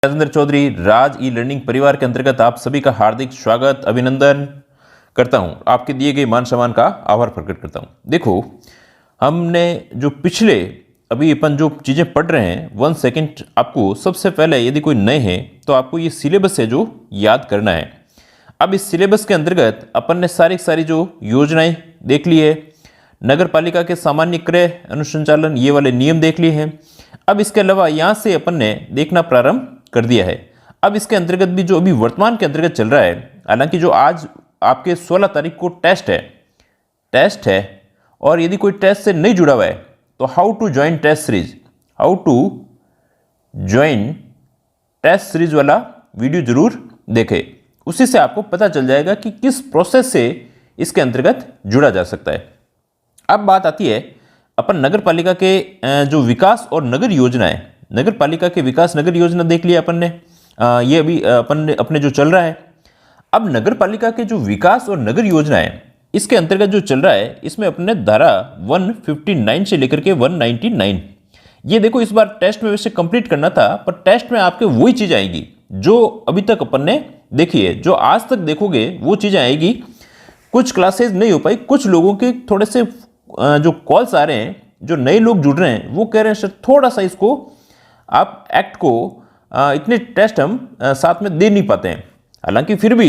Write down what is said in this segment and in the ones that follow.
राजेंद्र चौधरी राज e learning परिवार के अंतर्गत आप सभी का हार्दिक स्वागत अभिनंदन करता हूं। आपके दिए गए मान सम्मान का आभार प्रकट करता हूं। देखो, हमने जो पिछले अभी अपन जो चीज़ें पढ़ रहे हैं 1 सेकंड, आपको सबसे पहले यदि कोई नए हैं तो आपको ये सिलेबस है जो याद करना है। अब इस सिलेबस के अंतर्गत अपन ने सारी जो योजनाएं देख ली है, नगर पालिका के सामान्य क्रय अनुसंचालन ये वाले नियम देख लिए हैं। अब इसके अलावा यहाँ से अपन ने देखना प्रारंभ कर दिया है। अब इसके अंतर्गत भी जो अभी वर्तमान के अंतर्गत चल रहा है, हालांकि जो आज आपके 16 तारीख को टेस्ट है और यदि कोई टेस्ट से नहीं जुड़ा हुआ है तो how to join test series वाला वीडियो जरूर देखें। उसी से आपको पता चल जाएगा कि किस प्रोसेस से इसके अंतर्गत जुड़ा जा सकता है। अब बात आती है अपन नगर पालिका के जो विकास और नगर योजना है, नगर पालिका के विकास नगर योजना देख लिया अपन ने, ये अभी अपन ने अपने जो चल रहा है। अब नगर पालिका के जो विकास और नगर योजना है इसके अंतर्गत जो चल रहा है, इसमें अपने धारा 159 से लेकर के 199, ये देखो इस बार टेस्ट में वैसे कंप्लीट करना था, पर टेस्ट में आपके वही चीज़ आएगी जो अभी तक अपन ने देखी है, जो आज तक देखोगे वो चीज़ें आएगी। कुछ क्लासेज नहीं हो पाई, कुछ लोगों के थोड़े से जो कॉल्स आ रहे हैं, जो नए लोग जुड़ रहे हैं वो कह रहे हैं सर थोड़ा सा इसको आप एक्ट को इतने टेस्ट हम साथ में दे नहीं पाते हैं। हालांकि फिर भी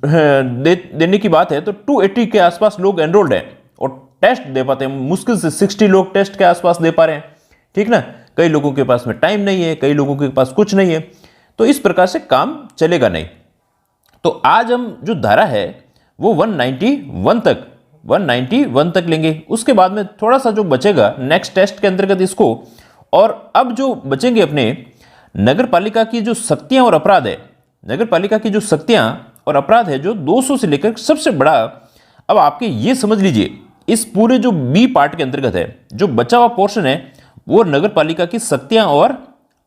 देने की बात है तो 280 के आसपास लोग एनरोल्ड हैं और टेस्ट दे पाते हैं। मुश्किल से 60 लोग टेस्ट के आसपास दे पा रहे हैं, ठीक ना। कई लोगों के पास में टाइम नहीं है, कई लोगों के पास कुछ नहीं है, तो इस प्रकार से काम चलेगा नहीं। तो आज हम जो धारा है वो 191 तक लेंगे। उसके बाद में थोड़ा सा जो बचेगा नेक्स्ट टेस्ट के अंतर्गत इसको, और अब जो बचेंगे अपने नगर पालिका की जो शक्तियां और अपराध है, नगर पालिका की जो शक्तियां और अपराध है जो 200 से लेकर सबसे बड़ा। अब आपके ये समझ लीजिए इस पूरे जो बी पार्ट के अंतर्गत है, जो बचा हुआ पोर्शन है वो नगर पालिका की शक्तियां और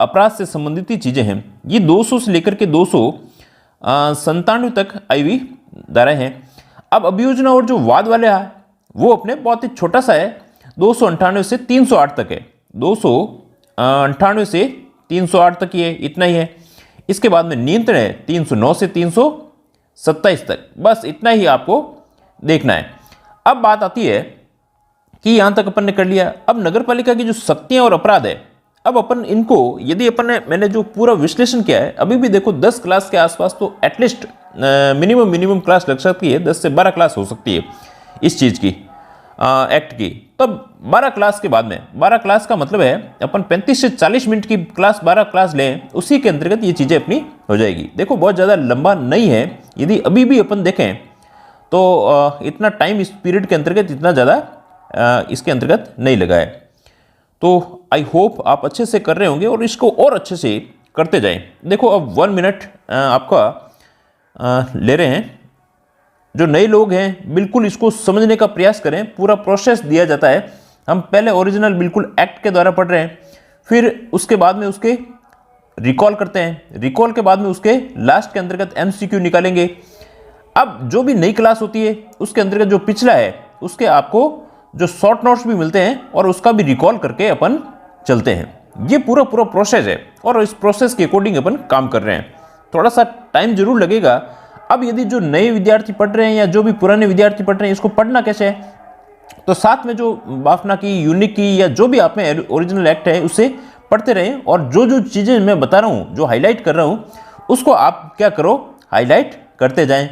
अपराध से संबंधित ही चीजें हैं। ये 200 से लेकर के 297 तक आई हुई धाराएं हैं। अब अभियोजना और जो वाद वाले है वो अपने बहुत ही छोटा सा है, 298 से 308 तक है, 298 से 308 तक ही है, इतना ही है। इसके बाद में नियंत्रण है 309 से 327 तक, बस इतना ही आपको देखना है। अब बात आती है कि यहां तक अपन ने कर लिया। अब नगर पालिका की जो शक्तियां और अपराध है, अब अपन इनको यदि अपन ने, मैंने जो पूरा विश्लेषण किया है, अभी भी देखो 10 क्लास के आसपास तो एटलीस्ट मिनिमम क्लास लग सकती है, 10 से 12 क्लास हो सकती है इस चीज की, एक्ट की। तब 12 क्लास के बाद में, 12 क्लास का मतलब है अपन 35 से 40 मिनट की क्लास 12 क्लास लें, उसी के अंतर्गत ये चीजें अपनी हो जाएगी। देखो बहुत ज्यादा लंबा नहीं है, यदि अभी भी अपन देखें तो इतना टाइम इस पीरियड के अंतर्गत इतना ज्यादा इसके अंतर्गत नहीं लगा है। तो आई होप आप अच्छे से कर रहे होंगे और इसको और अच्छे से करते जाएं। देखो अब 1 मिनट आपका ले रहे हैं। जो नए लोग हैं बिल्कुल इसको समझने का प्रयास करें, पूरा प्रोसेस दिया जाता है। हम पहले ओरिजिनल बिल्कुल एक्ट के द्वारा पढ़ रहे हैं, फिर उसके बाद में उसके रिकॉल करते हैं, रिकॉल के बाद में उसके लास्ट के अंतर्गत एमसीक्यू निकालेंगे। अब जो भी नई क्लास होती है उसके अंतर्गत जो पिछला है उसके आपको जो शॉर्ट नोट्स भी मिलते हैं और उसका भी रिकॉल करके अपन चलते हैं। ये पूरा प्रोसेस है और इस प्रोसेस के अकॉर्डिंग अपन काम कर रहे हैं। थोड़ा सा टाइम जरूर लगेगा। अब यदि जो नए विद्यार्थी पढ़ रहे हैं या जो भी पुराने विद्यार्थी पढ़ रहे हैं, इसको पढ़ना कैसे है, तो साथ में जो बाफना की, यूनिक की या जो भी आप में ओरिजिनल एक्ट है उसे पढ़ते रहें, और जो चीज़ें मैं बता रहा हूँ, जो हाईलाइट कर रहा हूँ, उसको आप क्या करो, हाईलाइट करते जाएं।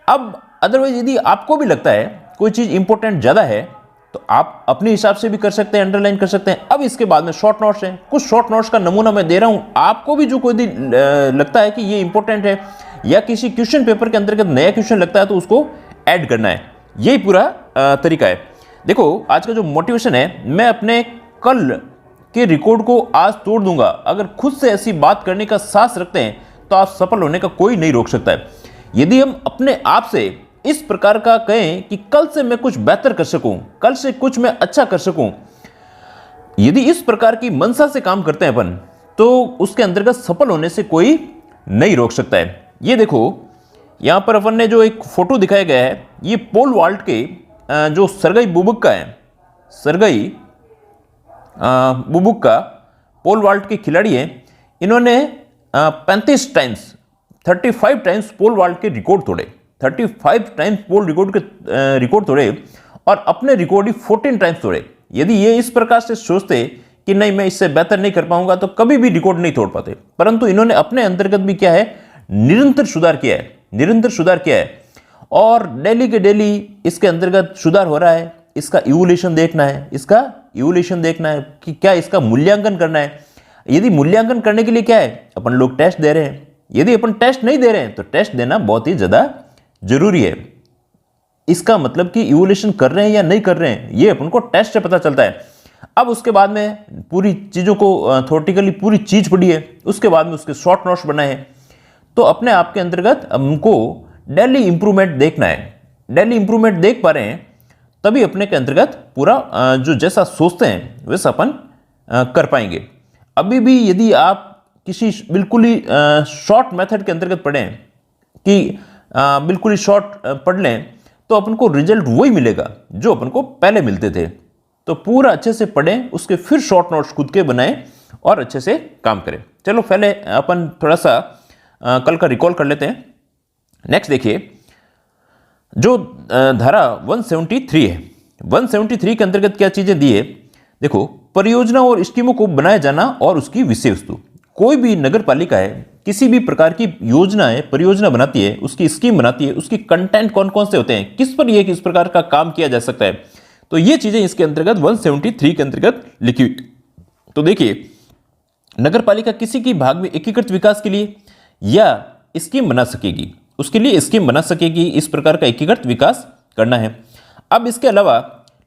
अब अदरवाइज यदि आपको भी लगता है कोई चीज़ इंपॉर्टेंट ज़्यादा है तो आप अपने हिसाब से भी कर सकते हैं, अंडरलाइन कर सकते हैं। अब इसके बाद में शॉर्ट नोट्स हैं, कुछ शॉर्ट नोट्स का नमूना मैं दे रहा हूँ। आपको भी जो कोई लगता है कि ये इंपॉर्टेंट है या किसी क्वेश्चन पेपर के अंतर्गत नया क्वेश्चन लगता है तो उसको ऐड करना है, यही पूरा तरीका है। देखो आज का जो मोटिवेशन है, मैं अपने कल के रिकॉर्ड को आज तोड़ दूंगा। अगर खुद से ऐसी बात करने का साहस रखते हैं तो आप सफल होने का कोई नहीं रोक सकता है। यदि हम अपने आप से इस प्रकार का कहें कि कल से मैं कुछ बेहतर कर सकूं, कल से कुछ मैं अच्छा कर सकूं, यदि इस प्रकार की मंशा से काम करते हैं अपन, तो उसके अंतर्गत सफल होने से कोई नहीं रोक सकता है। ये देखो यहां पर अपन ने जो एक फोटो दिखाया गया है, ये पोल वॉल्ट के जो सर्गेई बुबुक का है, सर्गेई बुबुक का पोल वॉल्ट के खिलाड़ी हैं। इन्होंने 35 टाइम्स 35 टाइम्स पोल वॉल्ट के रिकॉर्ड तोड़े, 35 टाइम्स पोल रिकॉर्ड तोड़े और अपने रिकॉर्ड ही 14 टाइम्स तोड़े। यदि ये इस प्रकार से सोचते कि नहीं मैं इससे बेहतर नहीं कर पाऊंगा तो कभी भी रिकॉर्ड नहीं तोड़ पाते, परंतु इन्होंने अपने अंतर्गत भी क्या है, निरंतर सुधार किया है, निरंतर सुधार किया है और डेली के डेली इसके अंतर्गत सुधार हो रहा है। इसका इवोल्यूशन देखना है, इसका इवोल्यूशन देखना है कि क्या इसका मूल्यांकन करना है। यदि मूल्यांकन करने के लिए क्या है, अपन लोग टेस्ट दे रहे हैं। यदि अपन टेस्ट नहीं दे रहे हैं तो टेस्ट देना बहुत ही ज्यादा जरूरी है। इसका मतलब कि इवोल्यूशन कर रहे हैं या नहीं कर रहे हैं ये अपन को टेस्ट से पता चलता है। अब उसके बाद में पूरी चीजों को थ्योरेटिकली पूरी चीज पढ़ी है, उसके बाद में उसके शॉर्ट नोट्स बनाए हैं। तो अपने आप के अंतर्गत हमको डेली इंप्रूवमेंट देखना है। डेली इंप्रूवमेंट देख पा रहे हैं तभी अपने के अंतर्गत पूरा जो जैसा सोचते हैं वैसा अपन कर पाएंगे। अभी भी यदि आप किसी बिल्कुल ही शॉर्ट मेथड के अंतर्गत पढ़ें कि बिल्कुल ही शॉर्ट पढ़ लें तो अपन को रिजल्ट वही मिलेगा जो अपन को पहले मिलते थे। तो पूरा अच्छे से पढ़ें, उसके फिर शॉर्ट नोट्स खुद के बनाएं और अच्छे से काम करें। चलो पहले अपन थोड़ा सा कल का रिकॉल कर लेते हैं। नेक्स्ट देखिए, जो धारा 173 है, 173 के अंतर्गत क्या चीजें दी है। देखो, परियोजना और स्कीमों को बनाया जाना और उसकी विषय वस्तु। कोई भी नगर पालिका है किसी भी प्रकार की योजना है, परियोजना बनाती है, उसकी स्कीम बनाती है, उसकी कंटेंट कौन कौन से होते हैं, किस पर ये किस प्रकार का काम किया जा सकता है, तो ये चीजें इसके अंतर्गत 173 के अंतर्गत लिखी हुई। तो देखिए, नगर पालिका किसी की भाग में एकीकृत विकास के लिए या स्कीम बना सकेगी, उसके लिए स्कीम बना सकेगी, इस प्रकार का एकीकृत विकास करना है। अब इसके अलावा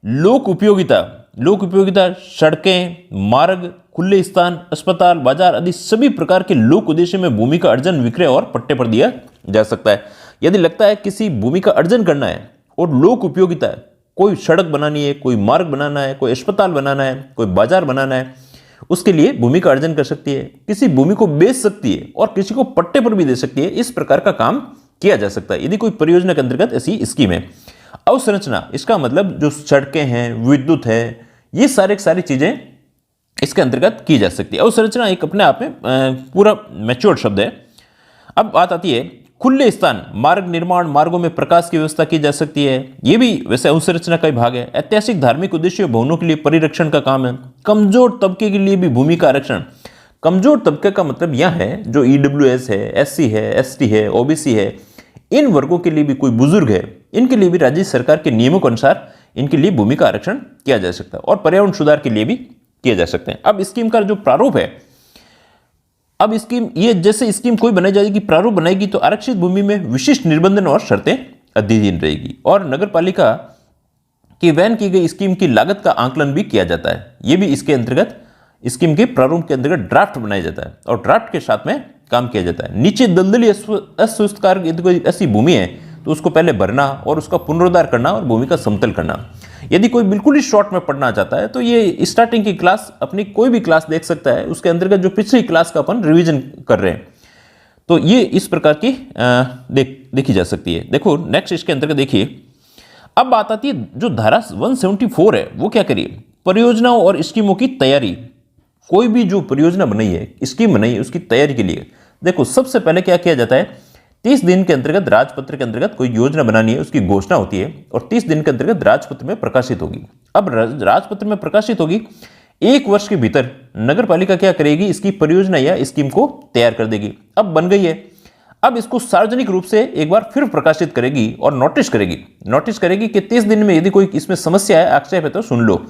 लोक उपयोगिता सड़कें, मार्ग, खुले स्थान, अस्पताल, बाजार आदि सभी प्रकार के लोक उद्देश्य में भूमि का अर्जन, विक्रय और पट्टे पर दिया जा सकता है। यदि लगता है किसी भूमि का अर्जन करना है और लोक उपयोगिता है, कोई सड़क बनानी है, कोई मार्ग बनाना है, कोई अस्पताल बनाना है, कोई बाजार बनाना है, उसके लिए भूमि का अर्जन कर सकती है, किसी भूमि को बेच सकती है और किसी को पट्टे पर भी दे सकती है। इस प्रकार का काम किया जा सकता है यदि कोई परियोजना के अंतर्गत ऐसी स्कीम है। अवसंरचना, इसका मतलब जो सड़कें हैं, विद्युत है, ये सारी चीजें इसके अंतर्गत की जा सकती है। अवसंरचना एक अपने आप में पूरा मैच्योर्ड शब्द है। अब बात आती है खुले स्थान, मार्ग निर्माण, मार्गों में प्रकाश की व्यवस्था की जा सकती है, ये भी वैसे अवसंरचना का ही भाग है। ऐतिहासिक धार्मिक उद्देश्य भवनों के लिए परिरक्षण का काम है। कमजोर तबके के लिए भी भूमि का आरक्षण। कमजोर तबके का मतलब यह है जो EWS है, SC है, ST है, OBC है, इन वर्गों के लिए भी, कोई बुजुर्ग है, इनके लिए भी राज्य सरकार के नियमों के अनुसार इनके लिए भूमि का आरक्षण किया जा सकता है और पर्यावरण सुधार के लिए भी किया जा सकते हैं। अब स्कीम का जो प्रारूप है, अब स्कीम ये जैसे स्कीम कोई बनाई जाएगी, प्रारूप बनाएगी तो आरक्षित भूमि में विशिष्ट निर्बंधन और शर्तें अधीन रहेगी और नगर पालिका की वहन की गई स्कीम की लागत का आंकलन भी किया जाता है। यह भी इसके अंतर्गत स्कीम के प्रारूप के अंतर्गत ड्राफ्ट बनाया जाता है और ड्राफ्ट के साथ में काम किया जाता है। नीचे दलदली अस्वस्थकार यदि कोई ऐसी भूमि है तो उसको पहले भरना और उसका पुनरुद्धार करना और भूमि का समतल करना। यदि कोई बिल्कुल ही शॉर्ट में पढ़ना चाहता है तो ये स्टार्टिंग की क्लास, अपनी कोई भी क्लास देख सकता है, उसके अंतर्गत जो पिछली क्लास का अपन रिवीजन कर रहे हैं, तो ये इस प्रकार की देखी जा सकती है। देखो नेक्स्ट इसके अंतर्गत देखिए, अब बात आती है जो धारा 174 है वो क्या करिए, परियोजनाओं और स्कीमों की तैयारी। कोई भी जो परियोजना बनाई है, स्कीम बनाई है, उसकी तैयारी के लिए देखो सबसे पहले क्या किया जाता है, 30 दिन के अंतर्गत राजपत्र के अंतर्गत कोई योजना बनानी है, उसकी घोषणा होती है और 30 दिन के अंतर्गत राजपत्र में प्रकाशित होगी। अब राजपत्र में प्रकाशित होगी, 1 वर्ष के भीतर नगर पालिका क्या करेगी, इसकी परियोजना या स्कीम को तैयार कर देगी। अब बन गई है, अब इसको सार्वजनिक रूप से एक बार फिर प्रकाशित करेगी और नोटिस करेगी कि 30 दिन में यदि कोई इसमें समस्या है, आक्षेप है तो सुन लो।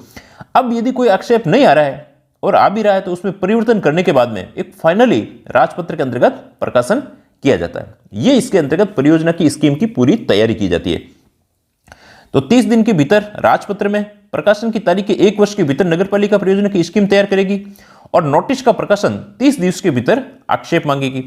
अब यदि कोई आक्षेप नहीं आ रहा है और आ भी रहा है तो उसमें परिवर्तन करने के बाद में एक फाइनली राजपत्र के अंतर्गत प्रकाशन किया जाता है। यह इसके अंतर्गत परियोजना की स्कीम की पूरी तैयारी की जाती है। तो 30 दिन के भीतर राजपत्र में प्रकाशन की तारीख के 1 वर्ष के भीतर नगरपालिका परियोजना की स्कीम तैयार करेगी और नोटिस का प्रकाशन 30 दिवस के भीतर आक्षेप मांगेगी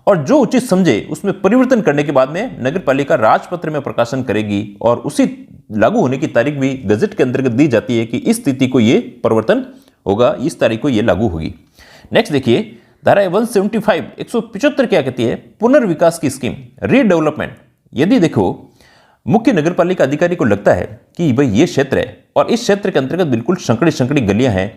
और जो उचित समझे उसमें परिवर्तन करने के बाद में नगरपालिका राजपत्र में प्रकाशन करेगी और उसी लागू होने की तारीख भी गजट के अंतर्गत दी जाती है कि इस तिथि को यह परिवर्तन होगा, इस तारीख को यह लागू होगी। नेक्स्ट देखिए, धारा 175 175 क्या कहती है, पुनर्विकास की स्कीम, रीडेवलपमेंट। यदि देखो मुख्य नगरपालिका अधिकारी को लगता है कि भाई ये क्षेत्र है और इस क्षेत्र के अंतर्गत बिल्कुल संकड़ी गलियां हैं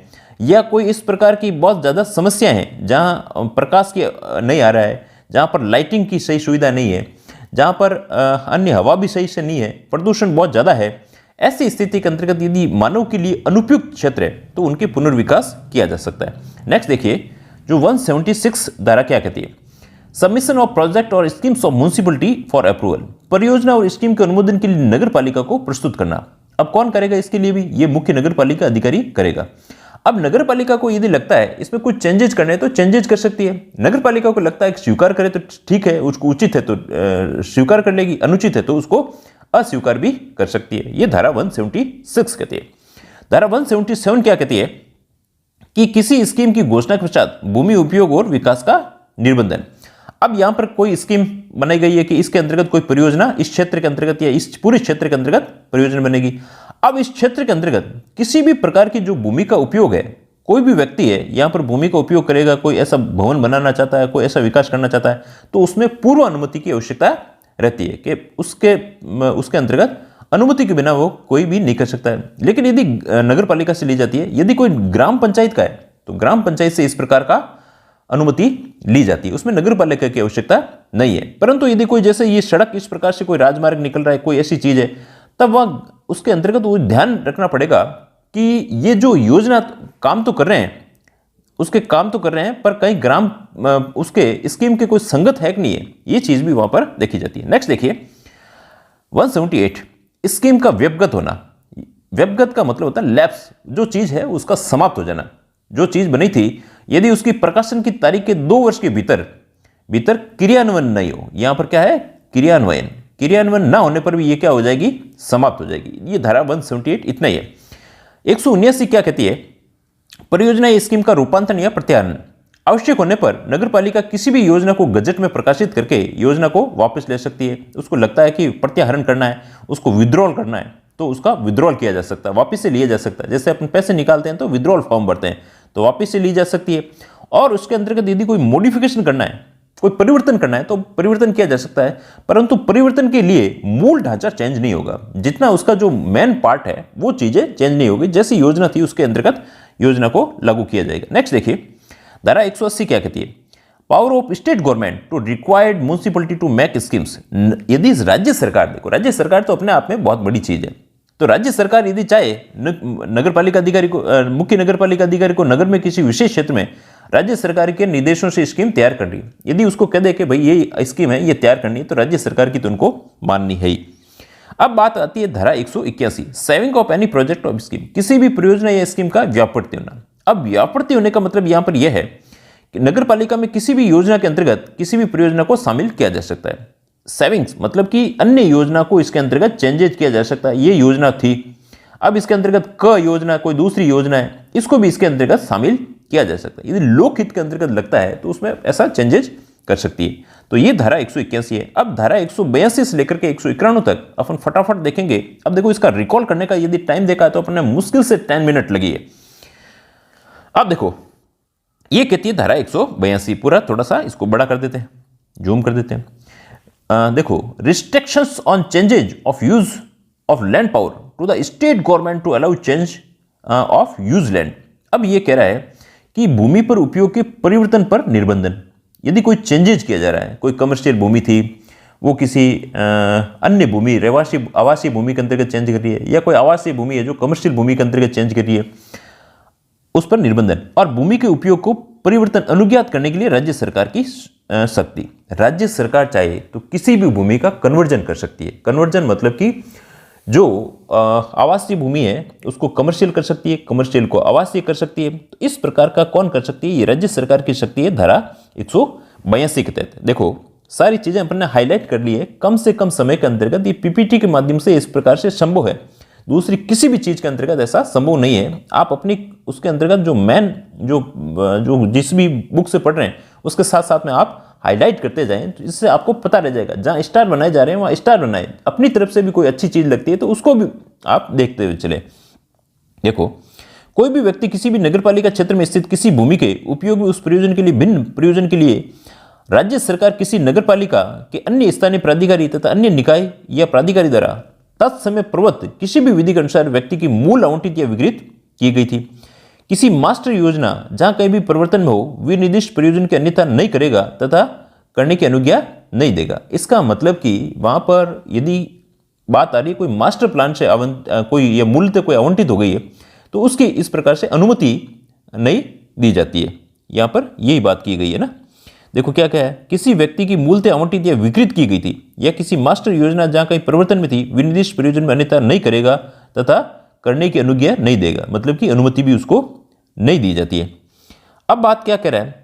या कोई इस प्रकार की बहुत ज़्यादा समस्या है जहाँ प्रकाश की नहीं आ रहा है, जहाँ पर लाइटिंग की सही सुविधा नहीं है, जहाँ पर अन्य हवा भी सही से नहीं है, प्रदूषण बहुत ज़्यादा है, ऐसी स्थिति के अंतर्गत यदि मानव के लिए अनुपयुक्त क्षेत्र है तो उनके पुनर्विकास किया जा सकता है। नेक्स्ट देखिए, जो 176 धारा क्या कहती है, सबमिशन ऑफ प्रोजेक्ट और schemes of municipality for approval, परियोजना और स्कीम के अनुमोदन के लिए नगर पालिका को प्रस्तुत करना। अब कौन करेगा इसके लिए भी, ये मुख्य नगर पालिका अधिकारी करेगा। अब नगर पालिका को यदि लगता है इसमें कुछ चेंजेज करने हैं तो चेंजेज कर सकती है। नगर पालिका को लगता है कि स्वीकार करे तो ठीक है, उसको उचित है तो स्वीकार कर लेगी, अनुचित है तो उसको अस्वीकार भी कर सकती है। ये धारा 176 कहती है। धारा 177 क्या कहती है कि किसी स्कीम की घोषणा के पश्चात भूमि उपयोग और विकास का निबंधन। अब यहां पर कोई स्कीम बनाई गई है कि इसके अंतर्गत कोई परियोजना इस क्षेत्र के अंतर्गत या इस पूरे क्षेत्र के अंतर्गत परियोजना बनेगी। अब इस क्षेत्र के अंतर्गत किसी भी प्रकार की जो भूमि का उपयोग है, कोई भी व्यक्ति है यहां पर भूमि का उपयोग करेगा, कोई ऐसा भवन बनाना चाहता है, कोई ऐसा विकास करना चाहता है, तो उसमें पूर्व अनुमति की आवश्यकता रहती है कि उसके अंतर्गत अनुमति के बिना वो कोई भी नहीं कर सकता है। लेकिन यदि नगर पालिका से ली जाती है, यदि कोई ग्राम पंचायत का है तो ग्राम पंचायत से इस प्रकार का अनुमति ली जाती है, उसमें नगर पालिका की आवश्यकता नहीं है। परंतु यदि कोई जैसे ये सड़क इस प्रकार से कोई राजमार्ग निकल रहा है, कोई ऐसी चीज है, तब वह उसके अंतर्गत वो ध्यान रखना पड़ेगा कि ये जो योजना काम तो कर रहे हैं, उसके काम तो कर रहे हैं, पर कहीं ग्राम उसके स्कीम के कोई संगत है कि नहीं है, ये चीज भी वहां पर देखी जाती है। नेक्स्ट देखिए 178, स्कीम का व्यवगत होना। व्यवगत का मतलब होता है लैप्स, जो चीज है उसका समाप्त हो जाना। जो चीज बनी थी यदि उसकी प्रकाशन की तारीख के 2 वर्ष के भीतर क्रियान्वयन नहीं हो, यहां पर क्या है, क्रियान्वयन ना होने पर भी ये क्या हो जाएगी, समाप्त हो जाएगी। ये धारा 178 इतना ही है। 179 क्या कहती है, परियोजना या स्कीम का रूपांतरण या प्रत्याहरण। आवश्यक होने पर नगर पालिका किसी भी योजना को गजट में प्रकाशित करके योजना को वापस ले सकती है। उसको लगता है कि प्रत्याहरण करना है, उसको विड्रॉल करना है, तो उसका विड्रॉल किया जा सकता है, वापस से लिया जा सकता है। जैसे अपन पैसे निकालते हैं तो विड्रॉल फॉर्म भरते हैं, तो वापस से ली जा सकती है। और उसके अंतर्गत यदि कोई मॉडिफिकेशन करना है, कोई परिवर्तन करना है, तो परिवर्तन किया जा सकता है, परंतु परिवर्तन के लिए मूल ढांचा चेंज नहीं होगा। जितना उसका जो मेन पार्ट है वो चीजें चेंज नहीं होगी, जैसी योजना थी उसके अंतर्गत योजना को लागू किया जाएगा। नेक्स्ट देखिए धारा 180 क्या कहती है, power of state government to required municipality to make schemes. यदि राज्य सरकार, देखो राज्य सरकार तो अपने आप में बहुत बड़ी चीज है, तो राज्य सरकार यदि चाहे नगर पालिका अधिकारी को, मुख्य नगर पालिका अधिकारी को नगर में किसी विशेष क्षेत्र में राज्य सरकार के निर्देशों से स्कीम तैयार कर रही है, यदि उसको कह दे कि भाई ये स्कीम है, ये तैयार करनी है, तो राज्य सरकार की तो उनको माननी है ही। अब बात आती है धारा 181, saving of any project of scheme. किसी भी परियोजना या स्कीम का व्यापृति होना। अब व्यापृति होने का मतलब यहां पर यह है कि नगर पालिका में किसी भी योजना के अंतर्गत किसी भी परियोजना को शामिल किया जा सकता है। सेविंग्स मतलब कि अन्य योजना को इसके अंतर्गत चेंजेज किया जा सकता है। ये योजना थी, अब इसके अंतर्गत क योजना कोई दूसरी योजना है, इसको भी इसके अंतर्गत शामिल किया जा सकता है। यदि लोकहित के अंतर्गत लगता है तो उसमें ऐसा चेंजेज कर सकती है। तो ये धारा 181 है। अब धारा 182 से लेकर के 191 तक अपन फटाफट देखेंगे। अब देखो इसका रिकॉल करने का यदि टाइम देखा है तो अपने मुश्किल से 10 मिनट लगी है। अब देखो ये कहती है धारा 182, पूरा थोड़ा सा इसको बड़ा कर देते हैं, जूम कर देते हैं। देखो, restrictions on changes of use of land power to the state government to allow change of use land. अब ये कह रहा है कि भूमि पर उपयोग के परिवर्तन पर निर्बंधन। यदि कोई चेंजेज किया जा रहा है, कोई कमर्शियल भूमि थी वो किसी अन्य भूमि आवासीय भूमि के अंतर्गत चेंज कर रही है, या कोई आवासीय भूमि है जो कमर्शियल भूमि के अंतर्गत चेंज कर रही है, उस पर निर्बंधन। और भूमि के उपयोग को परिवर्तन अनुज्ञात करने के लिए राज्य सरकार की शक्ति। राज्य सरकार चाहे तो किसी भी भूमि का कन्वर्जन कर सकती है। कन्वर्जन मतलब कि जो आवासीय भूमि है उसको कमर्शियल कर सकती है, कमर्शियल को आवासीय कर सकती है। तो इस प्रकार का कौन कर सकती है, ये राज्य सरकार की शक्ति है धारा 182 के तहत। देखो सारी चीजें अपन ने हाईलाइट कर ली है, कम से कम समय के अंतर्गत ये पीपीटी के माध्यम से इस प्रकार से संभव है। दूसरी किसी भी चीज के अंतर्गत ऐसा संभव नहीं है। आप अपनी उसके अंतर्गत जो मेन जो जिस भी बुक से पढ़ रहे हैं उसके साथ साथ में आप हाईलाइट करते जाएं, तो इससे आपको पता रह जाएगा। जहां स्टार बनाए जा रहे हैं वहां स्टार बनाए, अपनी तरफ से भी कोई अच्छी चीज लगती है तो उसको भी आप देखते हुए चले। देखो कोई भी व्यक्ति किसी भी नगरपालिका क्षेत्र में स्थित किसी भूमि के उपयोग में उस प्रयोजन के लिए भिन्न प्रयोजन के लिए राज्य सरकार किसी नगरपालिका के अन्य स्थानीय प्राधिकारी तथा अन्य निकाय या प्राधिकारी द्वारा तत्समय प्रवृत्त किसी भी विधि के अनुसार व्यक्ति की मूल आवंटित या विकृत की गई थी, किसी मास्टर योजना जहां कहीं भी परिवर्तन में हो विनिर्दिष्ट प्रयोजन की अन्यथा नहीं करेगा तथा करने की अनुज्ञा नहीं देगा। इसका मतलब कि वहां पर यदि बात आ रही है कोई मास्टर प्लान से कोई या मूलतः कोई आवंटित हो गई है तो उसकी इस प्रकार से अनुमति नहीं दी जाती है। यहां पर यही बात की गई है ना। देखो क्या क्या है, किसी व्यक्ति की मूलतः आवंटित या विकृत की गई थी या किसी मास्टर योजना जहां कहीं परिवर्तन में थी विनिर्दिष्ट प्रयोजन में अन्यथा नहीं करेगा तथा करने की अनुज्ञा नहीं देगा, मतलब कि अनुमति भी उसको नहीं दी जाती है। अब बात क्या कह रहा है,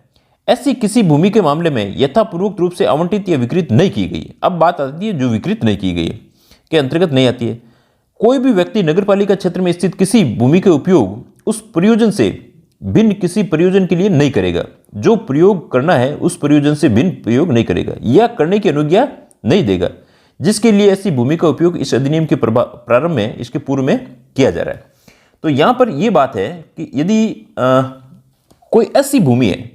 ऐसी किसी भूमि के मामले में यथापूर्वक रूप से आवंटित या विकृत नहीं की गई। अब बात आती है जो विकृत नहीं की गई है के अंतर्गत नहीं आती है। कोई भी व्यक्ति नगरपालिका क्षेत्र में स्थित किसी भूमि के उपयोग उस प्रयोजन से भिन्न किसी प्रयोजन के लिए नहीं करेगा, जो प्रयोग करना है उस प्रयोजन से भिन्न प्रयोग नहीं करेगा या करने की अनुज्ञा नहीं देगा, जिसके लिए ऐसी भूमि का उपयोग इस अधिनियम के प्रारंभ में इसके पूर्व में किया जा रहा है। तो यहां पर यह बात है कि यदि कोई ऐसी भूमि है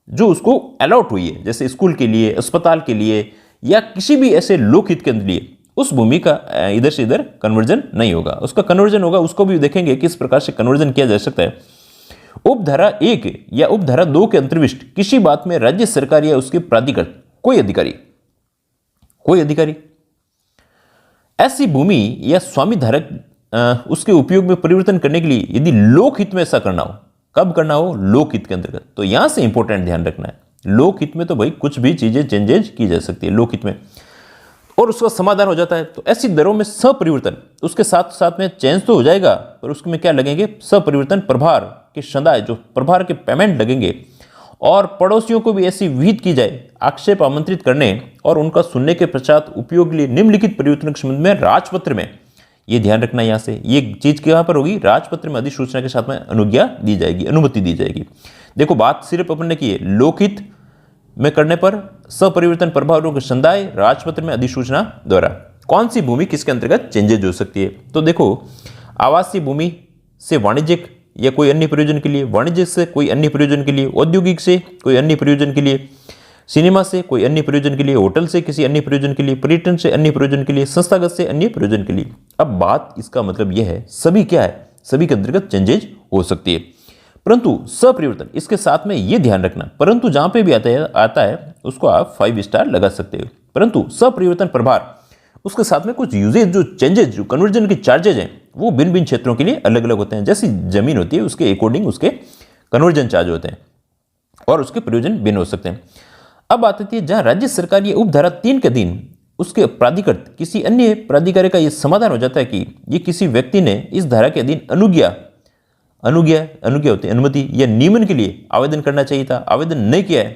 जो उसको अलॉट हुई है, जैसे स्कूल के लिए, अस्पताल के लिए या किसी भी ऐसे लोकहित के लिए, उस भूमि का इधर से इधर कन्वर्जन नहीं होगा। उसका कन्वर्जन होगा, उसको भी देखेंगे किस प्रकार से कन्वर्जन किया जा सकता है। उपधारा 1 या उपधारा 2 के अंतर्विष्ट किसी बात में राज्य सरकार या उसके प्राधिकृत कोई अधिकारी ऐसी भूमि या स्वामी धारक उसके उपयोग में परिवर्तन करने के लिए यदि लोकहित में ऐसा करना हो, कब करना हो, लोकहित के अंतर्गत। तो यहां से इंपॉर्टेंट ध्यान रखना है, लोकहित में तो भाई कुछ भी चीजें चेंजेज की जा सकती है लोकहित में, और उसका समाधान हो जाता है। तो ऐसी दरों में सपरिवर्तन, उसके साथ साथ में चेंज तो हो जाएगा पर उसमें क्या लगेंगे, सपरिवर्तन प्रभार के संदाय, जो प्रभार के पेमेंट लगेंगे। और पड़ोसियों को भी ऐसी विहित की जाए आक्षेप आमंत्रित करने और उनका सुनने के पश्चात उपयोग के लिए निम्नलिखित परिवर्तन के संबंध में राजपत्र में, ये ध्यान रखना यहां से, ये चीज कहां पर होगी, राजपत्र में अधिसूचना के साथ में अनुज्ञा दी जाएगी, अनुमति दी जाएगी। देखो बात सिर्फ अपन ने की है लोकहित में करने पर सपरिवर्तन प्रभावों के संदाय राजपत्र में अधिसूचना द्वारा कौन सी भूमि किसके अंतर्गत चेंजेज हो सकती है। तो देखो आवासीय भूमि से वाणिज्यिक या कोई अन्य प्रयोजन के लिए, वाणिज्यिक से कोई अन्य प्रयोजन के लिए, औद्योगिक से कोई अन्य प्रयोजन के लिए, सिनेमा से कोई अन्य प्रयोजन के लिए, होटल से किसी अन्य प्रयोजन के लिए, पर्यटन से अन्य प्रयोजन के लिए, संस्थागत से अन्य प्रयोजन के लिए। अब बात इसका मतलब यह है सभी क्या है, सभी के अंतर्गत चेंजेज हो सकती है, परंतु सपरिवर्तन इसके साथ में यह ध्यान रखना, परंतु जहां पे भी आता है उसको आप 5 स्टार लगा सकते हो। परंतु सपरिवर्तन प्रभार उसके साथ में कुछ यूजेज, जो चेंजेज, जो कन्वर्जन के चार्जेज हैं वो भिन्न भिन्न क्षेत्रों के लिए अलग अलग होते हैं। जैसी जमीन होती है उसके अकॉर्डिंग उसके कन्वर्जन चार्ज होते हैं और उसके प्रयोजन भिन्न हो सकते हैं। अब बात आती है जहां राज्य सरकार ये उपधारा 3 के अधीन उसके प्राधिकृत किसी अन्य प्राधिकारी का यह समाधान हो जाता है कि ये किसी व्यक्ति ने इस धारा के अधीन अनुज्ञा होती है, अनुमति या नियमन के लिए आवेदन करना चाहिए था, आवेदन नहीं किया है,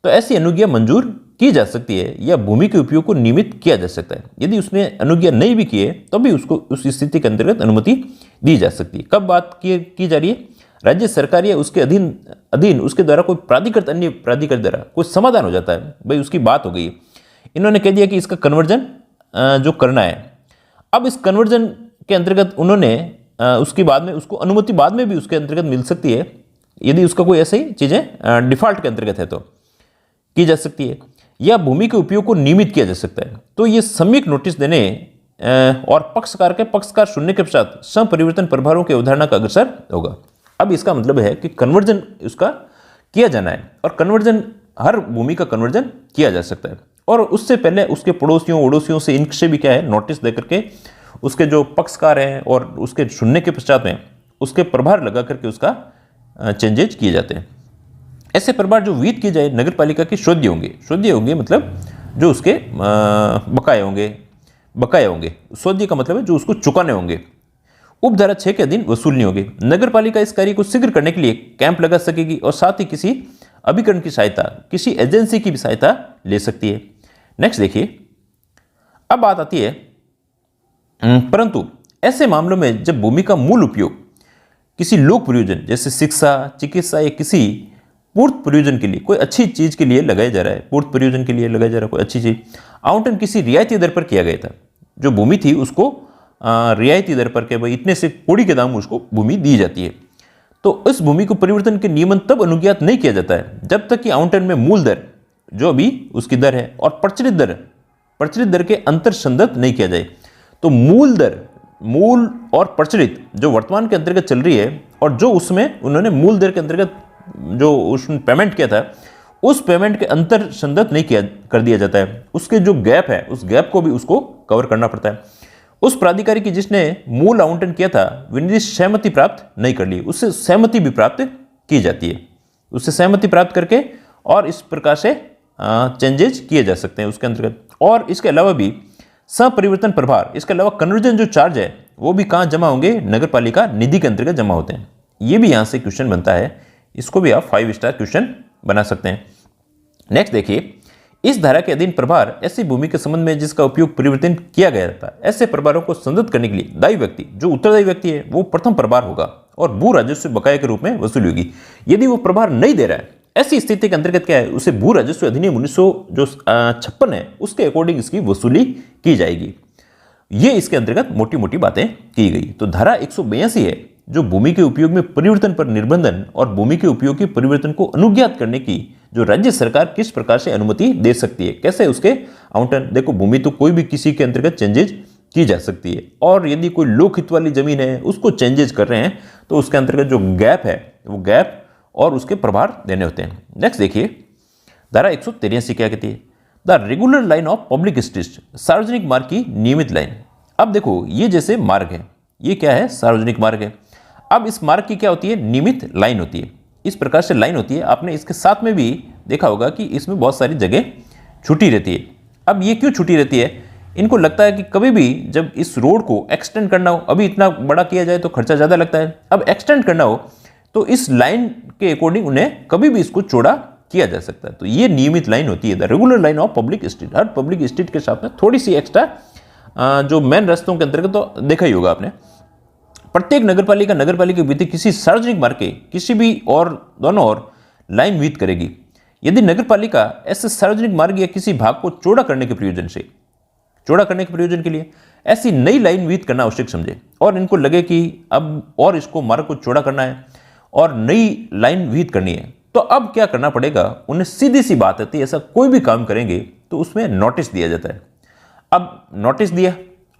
तो ऐसी अनुज्ञा मंजूर की जा सकती है या भूमि के उपयोग को नियमित किया जा सकता है। यदि उसने अनुज्ञा नहीं भी की है तो भी उसको उस स्थिति के अंतर्गत अनुमति दी जा सकती है। कब बात की जा रही है, राज्य सरकार या उसके अधीन उसके द्वारा कोई प्राधिकृत, अन्य प्राधिकृत द्वारा कोई समाधान हो जाता है, भाई उसकी बात हो गई, इन्होंने कह दिया कि इसका कन्वर्जन जो करना है। अब इस कन्वर्जन के अंतर्गत उन्होंने उसके बाद में उसको अनुमति बाद में भी उसके अंतर्गत मिल सकती है, यदि उसका कोई ऐसी चीजें डिफॉल्ट के अंतर्गत है तो की जा सकती है, या भूमि के उपयोग को नियमित किया जा सकता है। तो ये सम्यक नोटिस देने और पक्षकार सुनने के पश्चात संपरिवर्तन प्रभारों की अवधारणा का अग्रसर होगा। अब इसका मतलब है कि कन्वर्जन उसका किया जाना है और कन्वर्जन, हर भूमि का कन्वर्जन किया जा सकता है, और उससे पहले उसके पड़ोसियों से इनसे भी क्या है नोटिस दे करके उसके जो पक्षकार हैं और उसके सुनने के पश्चात में उसके प्रभार लगा करके उसका चेंजेज किए जाते हैं। ऐसे प्रभार जो विहित किए जाए नगर पालिका के शोध्य होंगे मतलब जो उसके बकाया होंगे। शोध्य का मतलब है जो उसको चुकाने होंगे। उपधारा 6 के अधीन वसूल नहीं होगी। नगर पालिका इस कार्य को शीघ्र करने के लिए कैंप लगा सकेगी और साथ ही किसी अभिकरण की सहायता, किसी एजेंसी की भी सहायता ले सकती है। नेक्स्ट देखिए, अब बात आती है परंतु ऐसे मामलों में जब भूमि का मूल उपयोग किसी लोक प्रयोजन जैसे शिक्षा, चिकित्सा या किसी पूर्त प्रयोजन के लिए, कोई अच्छी चीज के लिए लगाया जा रहा है, पूर्त प्रयोजन के लिए लगाया जा रहा है कोई अच्छी चीज, आवंटन किसी रियायती दर पर किया गया था, जो भूमि थी उसको रियायती दर पर के भाई इतने से कोड़ी के दाम उसको भूमि दी जाती है, तो इस भूमि को परिवर्तन के नियमन तब अनुज्ञात नहीं किया जाता है जब तक कि आवंटन में मूल दर जो अभी उसकी दर है और प्रचलित दर के अंतर संदर्भ नहीं किया जाए। तो मूल दर मूल और प्रचलित जो वर्तमान के अंतर्गत चल रही है और जो उसमें उन्होंने मूल दर के अंतर्गत जो उसमें पेमेंट किया था, उस पेमेंट के अंतर संदत नहीं किया कर दिया जाता है। उसके जो गैप है, उस गैप को भी उसको कवर करना पड़ता है। उस प्राधिकारी की जिसने मूल आवंटन किया था विनिर्दिष्ट सहमति प्राप्त नहीं कर ली, उससे सहमति भी प्राप्त की जाती है। उससे सहमति प्राप्त करके और इस प्रकार से चेंजेज किए जा सकते हैं उसके अंतर्गत। और इसके अलावा भी सपरिवर्तन प्रभार, इसके अलावा कन्वर्जन जो चार्ज है वो भी कहाँ जमा होंगे, नगर पालिका निधि के अंतर्गत जमा होते हैं। ये भी यहाँ से क्वेश्चन बनता है, इसको भी आप 5 स्टार क्वेश्चन बना सकते हैं। नेक्स्ट देखिए, इस धारा के अधीन प्रभार ऐसी भूमि के संबंध में जिसका उपयोग परिवर्तन किया गया था, ऐसे प्रभारों को संदत करने के लिए दायी व्यक्ति, जो उत्तरदायी व्यक्ति है, वो प्रथम प्रभार होगा और भू राजस्व बकाया के रूप में वसूली होगी। यदि वो प्रभार नहीं दे रहा है, ऐसी स्थिति के अंतर्गत क्या है, उसे भू राजस्व अधिनियम 1956 है उसके अकॉर्डिंग इसकी वसूली की जाएगी। ये इसके अंतर्गत मोटी मोटी बातें की गई। तो धारा 182 है जो भूमि के उपयोग में परिवर्तन पर निर्बंधन और भूमि के उपयोग के परिवर्तन को अनुज्ञात करने की जो राज्य सरकार किस प्रकार से अनुमति दे सकती है, कैसे उसके आवंटन। देखो, भूमि तो कोई भी किसी के अंतर्गत चेंजेज की जा सकती है, और यदि कोई लोकहित वाली जमीन है उसको चेंजेज कर रहे हैं तो उसके अंतर्गत जो गैप है वो गैप और उसके प्रभार देने होते हैं। नेक्स्ट देखिए, धारा 183 क्या कहती है, the regular line of public street, सार्वजनिक मार्ग की नियमित लाइन। अब देखो, ये जैसे मार्ग है, ये क्या है, सार्वजनिक मार्ग है। अब इस मार्ग की क्या होती है, नियमित लाइन होती है। इस प्रकार से लाइन होती है। आपने इसके साथ में भी देखा होगा कि इसमें बहुत सारी जगह छुट्टी रहती है। अब ये क्यों छुट्टी रहती है, इनको लगता है कि कभी भी जब इस रोड को एक्सटेंड करना हो, अभी इतना बड़ा किया जाए तो खर्चा ज़्यादा लगता है, अब एक्सटेंड करना हो तो इस लाइन के अकॉर्डिंग उन्हें कभी भी इसको चौड़ा किया जा सकता है। तो ये नियमित लाइन होती है, the regular line of public street. Her public street के साथ में थोड़ी सी एक्स्ट्रा जो मेन रास्तों के अंतर्गत तो देखा ही होगा आपने। प्रत्येक नगरपालिका के भीतर किसी सार्वजनिक मार्ग के किसी भी और दोनों ओर लाइन विहित करेगी। यदि नगरपालिका ऐसे सार्वजनिक मार्ग या किसी भाग को चौड़ा करने के प्रयोजन के लिए ऐसी नई लाइन विहित करना आवश्यक समझे और इनको लगे कि अब और इसको मार्ग को चौड़ा करना है और नई लाइन विहित करनी है, तो अब क्या करना पड़ेगा, उन्हें सीधी सी बात आती है, ऐसा कोई भी काम करेंगे तो उसमें नोटिस दिया जाता है। अब नोटिस दिया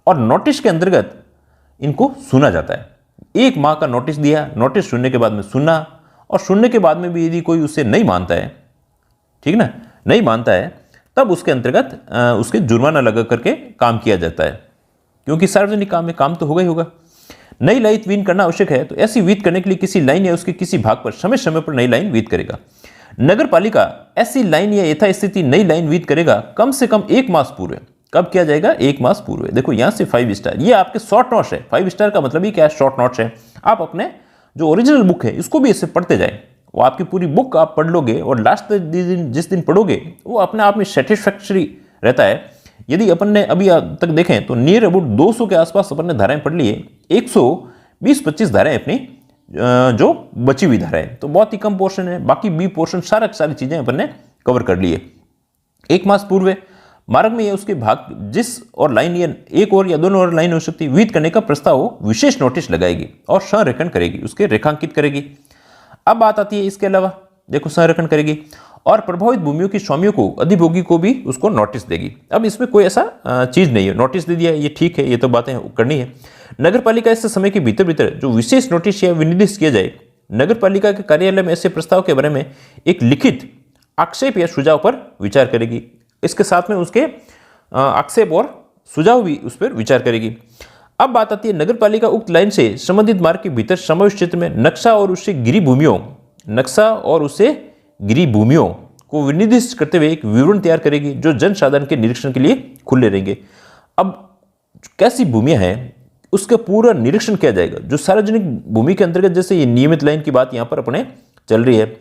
और नोटिस के अंतर्गत इनको सुना जाता है। 1 माह का नोटिस दिया, नोटिस सुनने के बाद में सुना, और सुनने के बाद में भी यदि कोई उससे नहीं मानता है, ठीक ना, नहीं मानता है, तब उसके अंतर्गत उसके जुर्माना लगा करके काम किया जाता है, क्योंकि सार्वजनिक काम में काम तो होगा ही होगा। नई लाइन विहित करना आवश्यक है, तो ऐसी विहित करने के लिए किसी लाइन या उसके किसी भाग पर समय समय पर नई लाइन विहित करेगा। नगर पालिका ऐसी लाइन या यथास्थिति नई लाइन विहित करेगा कम से कम 1 मास पूर्व। कब किया जाएगा, 1 मास पूर्व। देखो यहाँ से 5 स्टार, ये आपके शॉर्ट नोट्स है। 5 स्टार का मतलब ही क्या है, शॉर्ट नोट्स है। आप अपने जो ओरिजिनल बुक है इसको भी इससे पढ़ते जाएं, वो आपकी पूरी बुक आप पढ़ लोगे और लास्ट जिस दिन पढ़ोगे वो अपने आप में सेटिस्फैक्टरी रहता है। यदि अपन ने अभी तक देखें तो नियर अबाउट 200 के आसपास अपन ने धाराएं पढ़ ली है, 120-25 धाराएं अपनी जो बची हुई धाराएं, तो बहुत ही कम पोर्शन है। बाकी बी पोर्शन सारी चीजें अपन ने कवर कर ली है। 1 मास पूर्व मार्ग में ये उसके भाग जिस और लाइन या एक और या दोनों और लाइन हो सकती है विहित करने का प्रस्ताव विशेष नोटिस लगाएगी और संरेखन करेगी, उसके रेखांकित करेगी। अब बात आती है इसके अलावा, देखो संरेखन करेगी और प्रभावित भूमियों की स्वामियों को, अधिभोगी को भी उसको नोटिस देगी। अब इसमें कोई ऐसा चीज नहीं है, नोटिस दे दिया, ये ठीक है, ये तो बातें करनी है। नगर पालिका इस समय के भीतर जो विशेष नोटिस या विनिर्देश किया जाए, नगर पालिका के कार्यालय में ऐसे प्रस्ताव के बारे में एक लिखित आक्षेप या सुझाव पर विचार करेगी। इसके साथ में उसके आक्षेप और सुझाव भी उस पर विचार करेगी। अब बात आती है नगर पालिका उक्त लाइन से संबंधित मार्ग के भीतर समाविष्ट क्षेत्र में नक्शा और उससे गिरी भूमियों को विनिर्दिष्ट करते हुए एक विवरण तैयार करेगी जो जन साधारण के निरीक्षण के लिए खुले रहेंगे। अब कैसी भूमियां हैं उसका पूरा निरीक्षण किया जाएगा। जो सार्वजनिक भूमि के अंतर्गत, जैसे ये नियमित लाइन की बात यहाँ पर अपने चल रही है,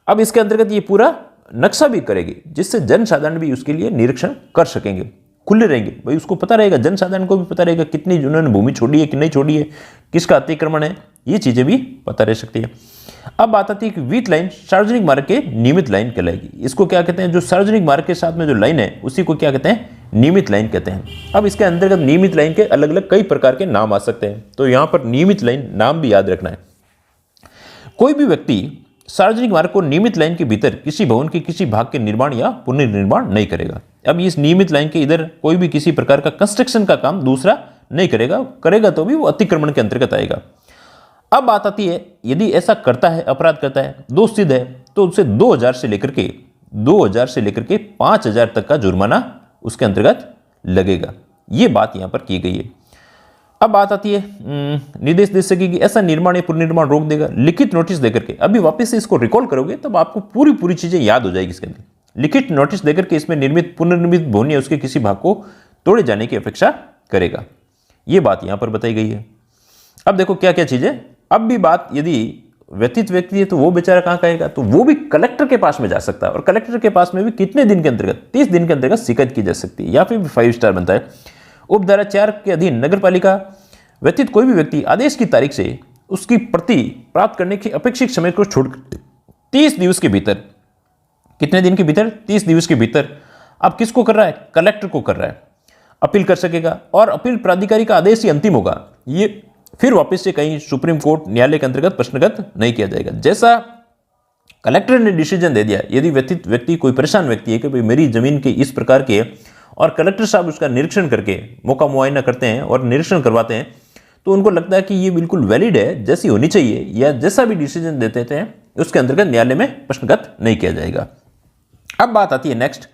अब इसके अंतर्गत ये पूरा नक्शा भी करेगी जिससे जन साधारण भी उसके लिए निरीक्षण कर सकेंगे, खुले रहेंगे। भाई उसको पता रहेगा, जन साधारण को भी पता रहेगा कितनी उन्होंने भूमि छोड़ी है कि नहीं छोड़ी है, किसका अतिक्रमण है, ये चीजें भी पता रह सकती है। अब बात आती है कि विहित लाइन सार्वजनिक मार्ग के नियमित लाइन कहलाएगी। इसको क्या कहते हैं, जो सार्वजनिक मार्ग के साथ में जो लाइन है उसी को क्या कहते हैं, नियमित लाइन कहते हैं। अब इसके अंतर्गत नियमित लाइन के अलग अलग कई प्रकार के नाम आ सकते हैं, तो यहां पर नियमित लाइन नाम भी याद रखना है। कोई भी व्यक्ति सार्वजनिक मार्ग को नियमित लाइन के भीतर किसी भवन के किसी भाग के निर्माण या पुनर्निर्माण नहीं करेगा। अब इस नियमित लाइन के इधर कोई भी किसी प्रकार का कंस्ट्रक्शन का काम दूसरा नहीं करेगा, करेगा तो भी वो अतिक्रमण के अंतर्गत आएगा। अब बात आती है, यदि ऐसा करता है, अपराध करता है, दोष सिद्ध है, तो उसे 2000 से लेकर के 5000 तक का जुर्माना उसके अंतर्गत लगेगा। ये बात यहां पर की गई है। अब बात आती है निर्देश दे सकेगी, ऐसा निर्माण या पुनर्निर्माण रोक देगा लिखित नोटिस देकर के। अभी वापस से इसको रिकॉल करोगे तब आपको पूरी चीजें याद हो जाएगी इसके अंदर। लिखित नोटिस देकर के इसमें निर्मित पुनर्निर्मित भवन या उसके किसी भाग को तोड़े जाने की अपेक्षा करेगा। यह बात यहां पर बताई गई है। अब देखो क्या क्या चीजें। अब भी बात, यदि व्यतीत व्यक्ति है तो वो बेचारा कहां कहेगा, तो वो भी कलेक्टर के पास में जा सकता है। और कलेक्टर के पास में भी कितने दिन के अंतर्गत, 30 दिन के अंतर्गत शिकायत की जा सकती है, या फिर 5 स्टार बनता है। उपधारा 4 के अधीन नगर पालिका व्यतीत कोई भी व्यक्ति आदेश की तारीख से उसकी प्रति प्राप्त करने के अपेक्षित समय को छोड़ 30 दिवस के भीतर, कितने दिन के भीतर, 30 दिवस के भीतर, अब किसको कर रहा है, कलेक्टर को कर रहा है, अपील कर सकेगा। और अपील प्राधिकारी का आदेश ही अंतिम होगा, ये फिर वापस से कहीं सुप्रीम कोर्ट न्यायालय के अंतर्गत प्रश्नगत नहीं किया जाएगा। जैसा कलेक्टर ने डिसीजन दे दिया, यदि व्यतीत व्यक्ति कोई परेशान व्यक्ति है कि भाई मेरी जमीन के इस प्रकार के, और कलेक्टर साहब उसका निरीक्षण करके मौका मुआयना करते हैं और निरीक्षण करवाते हैं, तो उनको लगता है कि ये बिल्कुल वैलिड है, जैसी होनी चाहिए, या जैसा भी डिसीजन देते थे उसके अंतर्गत न्यायालय में प्रश्नगत नहीं किया जाएगा। अब बात आती है नेक्स्ट,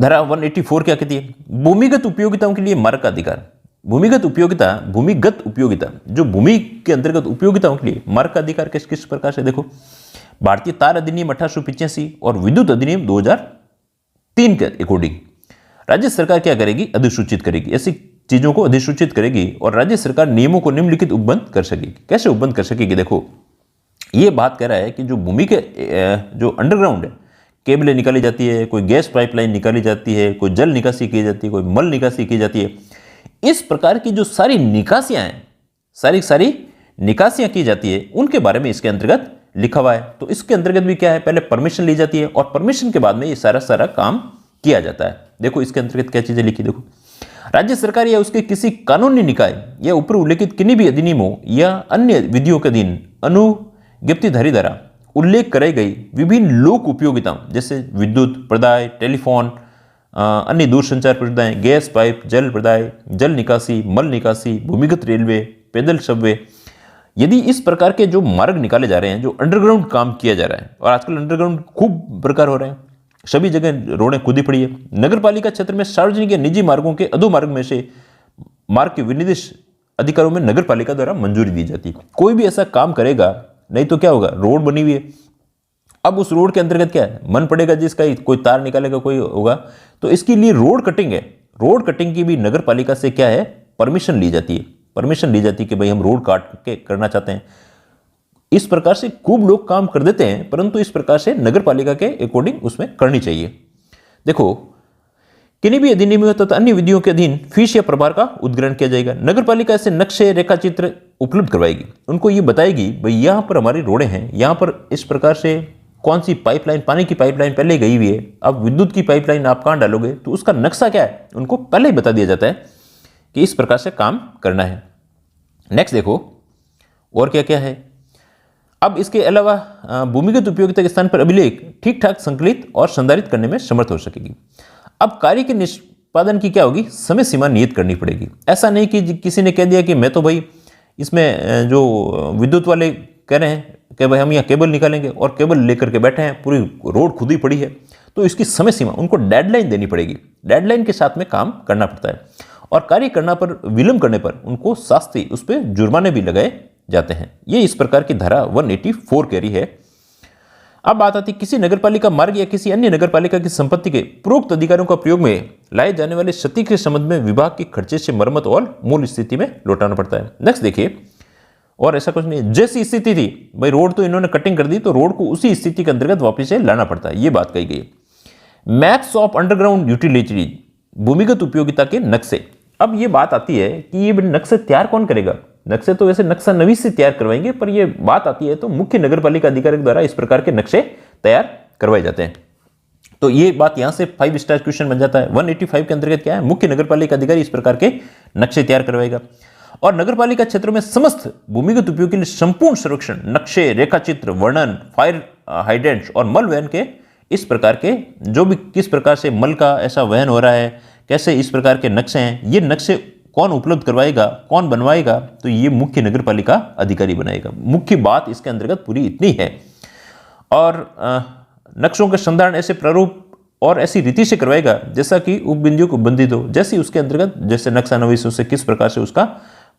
धारा 184 क्या कहती है, भूमिगत उपयोगिताओं के लिए मार्ग का अधिकार। भूमिगत उपयोगिता जो भूमि के अंतर्गत उपयोगिताओं के लिए मार्ग का अधिकार किस किस प्रकार से, देखो भारतीय तार अधिनियम 1885 और विद्युत अधिनियम 2003 के अकॉर्डिंग राज्य सरकार क्या करेगी, अधिसूचित करेगी, ऐसी चीजों को अधिसूचित करेगी और राज्य सरकार नियमों को निम्नलिखित उपबंध कर सकेगी। कैसे उपबंध कर सकेगी, देखो ये बात कह रहा है कि जो भूमि के जो अंडरग्राउंड है, केबलें निकाली जाती है, कोई गैस पाइपलाइन निकाली जाती है, कोई जल निकासी की जाती है, कोई मल निकासी की जाती है, इस प्रकार की जो सारी निकासियां हैं, सारी निकासियां की जाती है, उनके बारे में इसके अंतर्गत लिखा हुआ है। तो इसके अंतर्गत भी क्या है, पहले परमिशन ली जाती है और परमिशन के बाद में ये सारा काम किया जाता है। देखो इसके अंतर्गत क्या चीजें लिखी, देखो राज्य सरकार या उसके किसी कानूनी निकाय या ऊपर उल्लेखित किन्हीं भी अधिनियमों या अन्य विधियों के अधीन अनुज्ञप्तिधारी द्वारा उल्लेख कराई गई विभिन्न लोक उपयोगिताओं जैसे विद्युत प्रदाय, टेलीफोन, अन्य दूरसंचार प्रदाय, गैस पाइप, जल प्रदाय, जल निकासी, मल निकासी, भूमिगत रेलवे, पैदल सबवे, यदि इस प्रकार के जो मार्ग निकाले जा रहे हैं, जो अंडरग्राउंड काम किया जा रहा है, और आजकल अंडरग्राउंड खूब प्रकार हो रहे हैं, सभी जगह रोडें खुदी पड़ी है। नगर पालिका क्षेत्र में सार्वजनिक या निजी मार्गों के अधोमार्ग में से मार्ग के विनिर्देश अधिकारों में नगर पालिका द्वारा मंजूरी दी जाती है। कोई भी ऐसा काम करेगा, नहीं तो क्या होगा, रोड बनी हुई है, अब उस रोड के अंतर्गत क्या है, मन पड़ेगा जिसका कोई तार निकालेगा, कोई होगा, तो इसके लिए रोड कटिंग है, रोड कटिंग की भी नगर पालिका से क्या है, परमिशन ली जाती है, कि भाई हम रोड काट के करना चाहते हैं। इस प्रकार से खूब लोग काम कर देते हैं, परंतु इस प्रकार से नगर पालिका के अकॉर्डिंग उसमें करनी चाहिए। देखो किन्हीं भी अधिनियमों तथा अन्य विधियों के अधीन फीस या प्रभार का उद्ग्रहण किया जाएगा। नगर पालिका ऐसे नक्शे रेखाचित्र उपलब्ध करवाएगी, उनको ये बताएगी भाई यहाँ पर हमारी रोडें हैं, यहाँ पर इस प्रकार से कौन सी पाइपलाइन, पानी की पाइपलाइन पहले गई हुई है, अब विद्युत की पाइपलाइन आप कहाँ डालोगे, तो उसका नक्शा क्या है उनको पहले ही बता दिया जाता है कि इस प्रकार से काम करना है। नेक्स्ट देखो और क्या क्या है। अब इसके अलावा भूमिगत उपयोगिता के स्थान पर अभिलेख ठीक ठाक संकलित और संधारित करने में समर्थ हो सकेगी। अब कार्य के निष्पादन की क्या होगी, समय सीमा नियत करनी पड़ेगी। ऐसा नहीं कि किसी ने कह दिया कि मैं तो भाई इसमें जो विद्युत वाले कह रहे हैं कि भाई हम यहाँ केबल निकालेंगे और केबल लेकर के बैठे हैं, पूरी रोड खुदी पड़ी है, तो इसकी समय सीमा उनको डेडलाइन देनी पड़ेगी। डेडलाइन के साथ में काम करना पड़ता है और कार्य करना पर विलंब करने पर उनको शास्ति, उस पर जुर्माने भी लगाए जाते हैं। ये इस प्रकार की धारा 184 कह रही है। अब बात आती है किसी नगरपालिका मार्ग या किसी अन्य नगरपालिका की संपत्ति के पूर्वोक्त अधिकारों का प्रयोग में लाए जाने वाले क्षति के संबंध में विभाग के खर्चे से मरम्मत और मूल स्थिति में लौटाना पड़ता है। नेक्स्ट देखिए, और ऐसा कुछ नहीं, जैसी स्थिति थी भाई, रोड तो इन्होंने कटिंग कर दी तो रोड को उसी स्थिति के अंतर्गत वापस से लाना पड़ता है, ये बात कही गई। मैप्स ऑफ अंडरग्राउंड यूटिलिटी, भूमिगत उपयोगिता के नक्शे। अब ये बात आती है कि ये नक्शे तैयार कौन करेगा, नक्शे तो वैसे नक्शा नवीस से तैयार करवाएंगे, पर ये बात आती है तो मुख्य नगरपालिका अधिकारी द्वारा इस प्रकार के नक्शे तैयार करवाए जाते हैं। तो ये बात यहां से 5 स्टार क्वेश्चन बन जाता है। 185 के अंतर्गत क्या है, मुख्य नगरपालिका अधिकारी इस प्रकार के नक्शे तैयार करवाएगा और नगरपालिका क्षेत्रों में समस्त भूमिगत उपयोग के लिए संपूर्ण सर्वेक्षण, नक्शे, रेखाचित्र, वर्णन, फायर हाइड्रेंट्स और मल वहन के इस प्रकार के जो भी किस प्रकार से मल का ऐसा वहन हो रहा है, कैसे इस प्रकार के नक्शे हैं, ये नक्शे कौन उपलब्ध करवाएगा, कौन बनवाएगा, तो ये मुख्य नगर पालिका अधिकारी बनाएगा। मुख्य बात इसके अंतर्गत पूरी इतनी है। और नक्शों का संधारण ऐसे प्रारूप और ऐसी रीति से करवाएगा जैसा कि उप बिंदुओं को बंधित हो, जैसे उसके अंतर्गत जैसे नक्शा नवीसों से किस प्रकार से उसका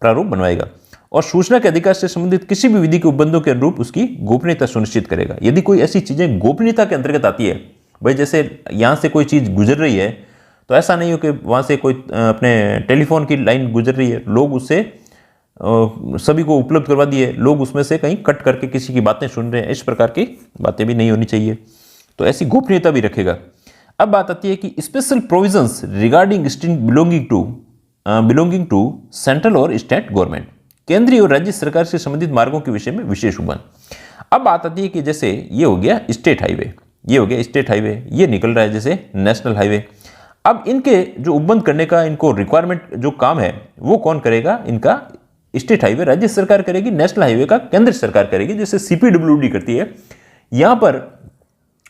प्रारूप बनवाएगा। और सूचना के अधिकार से संबंधित किसी भी विधि के उपबंधों के अनुरूप उसकी गोपनीयता सुनिश्चित करेगा। यदि कोई ऐसी चीजें गोपनीयता के अंतर्गत आती है, भाई जैसे यहाँ से कोई चीज गुजर रही है तो ऐसा नहीं हो कि वहाँ से कोई अपने टेलीफोन की लाइन गुजर रही है, लोग उससे सभी को उपलब्ध करवा दिए, लोग उसमें से कहीं कट करके किसी की बातें सुन रहे हैं, इस प्रकार की बातें भी नहीं होनी चाहिए। तो ऐसी गोपनीयता भी रखेगा। अब बात आती है कि special provisions regarding state belonging to central और स्टेट गवर्नमेंट, केंद्रीय और राज्य सरकार से संबंधित मार्गों के विषय में विशेष उपबंध। अब बात आती है कि जैसे ये हो गया स्टेट हाईवे, ये हो गया स्टेट हाईवे, ये निकल रहा है जैसे नेशनल हाईवे। अब इनके जो उपबंध करने का इनको रिक्वायरमेंट जो काम है वो कौन करेगा? इनका स्टेट हाईवे राज्य सरकार करेगी, नेशनल हाईवे का केंद्र सरकार करेगी, जैसे सीपीडब्ल्यूडी करती है। यहां पर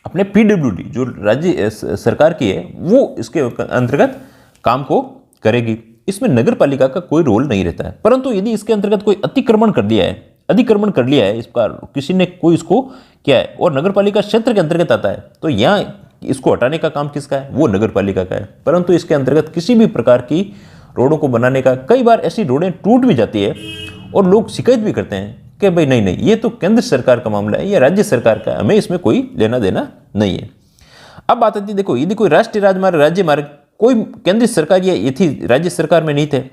अपने पीडब्ल्यूडी जो राज्य सरकार की है वो इसके अंतर्गत काम को करेगी। इसमें नगर पालिका का कोई रोल नहीं रहता है। परंतु यदि इसके अंतर्गत कोई अधिक्रमण कर लिया है इसका, किसी ने कोई इसको किया है और नगर पालिका क्षेत्र के अंतर्गत आता है, तो यहाँ इसको हटाने का काम किसका है? वो नगर पालिका का है। परंतु इसके अंतर्गत किसी भी प्रकार की रोडों को बनाने का, कई बार ऐसी रोडें टूट भी जाती है और लोग शिकायत भी करते हैं कि भाई नहीं ये तो केंद्र सरकार का मामला है, ये राज्य सरकार का है, हमें इसमें कोई लेना देना नहीं है। अब बात आती है, देखो यदि कोई राष्ट्रीय राजमार्ग, राज्य मार्ग कोई केंद्र सरकार या ये थी राज्य सरकार में नहीं थे,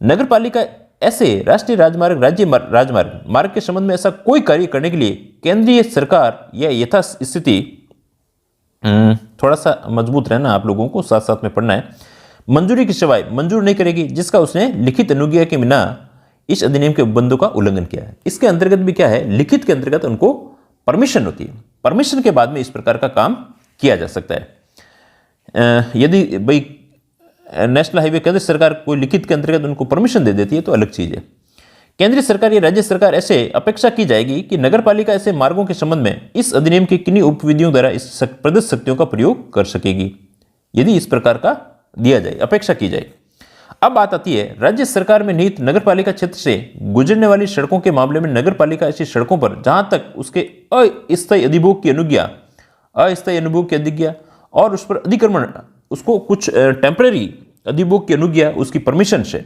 नगर पालिका ऐसे राष्ट्रीय राजमार्ग, राज्य राजमार्ग मार्ग के संबंध में ऐसा कोई कार्य करने के लिए केंद्रीय सरकार या यथास्थिति, थोड़ा सा मजबूत रहना आप लोगों को, साथ साथ में पढ़ना है, मंजूरी के सिवाय मंजूर नहीं करेगी जिसका उसने लिखित अनुज्ञा के बिना इस अधिनियम के उपबंधों का उल्लंघन किया है। इसके अंतर्गत भी क्या है? लिखित के अंतर्गत उनको परमिशन होती है, परमिशन के बाद में इस प्रकार का काम किया जा सकता है। यदि भाई नेशनल हाईवे केंद्र सरकार कोई लिखित के अंतर्गत उनको परमिशन दे देती है तो अलग चीज है। केंद्रीय सरकार या राज्य सरकार ऐसे अपेक्षा की जाएगी कि नगर पालिका ऐसे मार्गों के संबंध में इस अधिनियम की किन्हीं उपविधियों द्वारा इस प्रदत्त शक्तियों का प्रयोग कर सकेगी, यदि इस प्रकार का दिया जाए, अपेक्षा की जाए। अब बात आती है राज्य सरकार में निहित नगर पालिका क्षेत्र से गुजरने वाली सड़कों के मामले में नगर पालिका ऐसी सड़कों पर जहां तक उसके अस्थायी अधिभोग की अनुज्ञा और उस पर अधिक्रमण, उसको कुछ टेम्परेरी अधिभोग की अनुज्ञा उसकी परमिशन से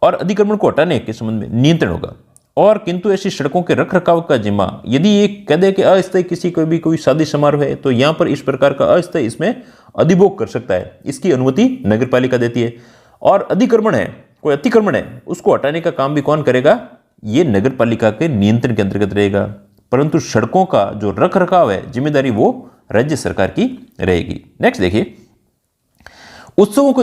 और अधिक्रमण को हटाने के संबंध में नियंत्रण होगा। और किंतु ऐसी सड़कों के रख रखाव का जिम्मा यदि ये कह दे कि अस्थायी किसी को भी कोई शादी समारोह है तो यहां पर इस प्रकार का अस्थायी इसमें अधिभोग कर सकता है, इसकी अनुमति नगर पालिका देती है। और अधिक्रमण है, कोई अतिक्रमण है, उसको हटाने का काम भी कौन करेगा? ये नगर पालिका के नियंत्रण के अंतर्गत रहेगा। परंतु सड़कों का जो रख रखाव है जिम्मेदारी वो राज्य सरकार की रहेगी। नेक्स्ट देखिए, उत्सवों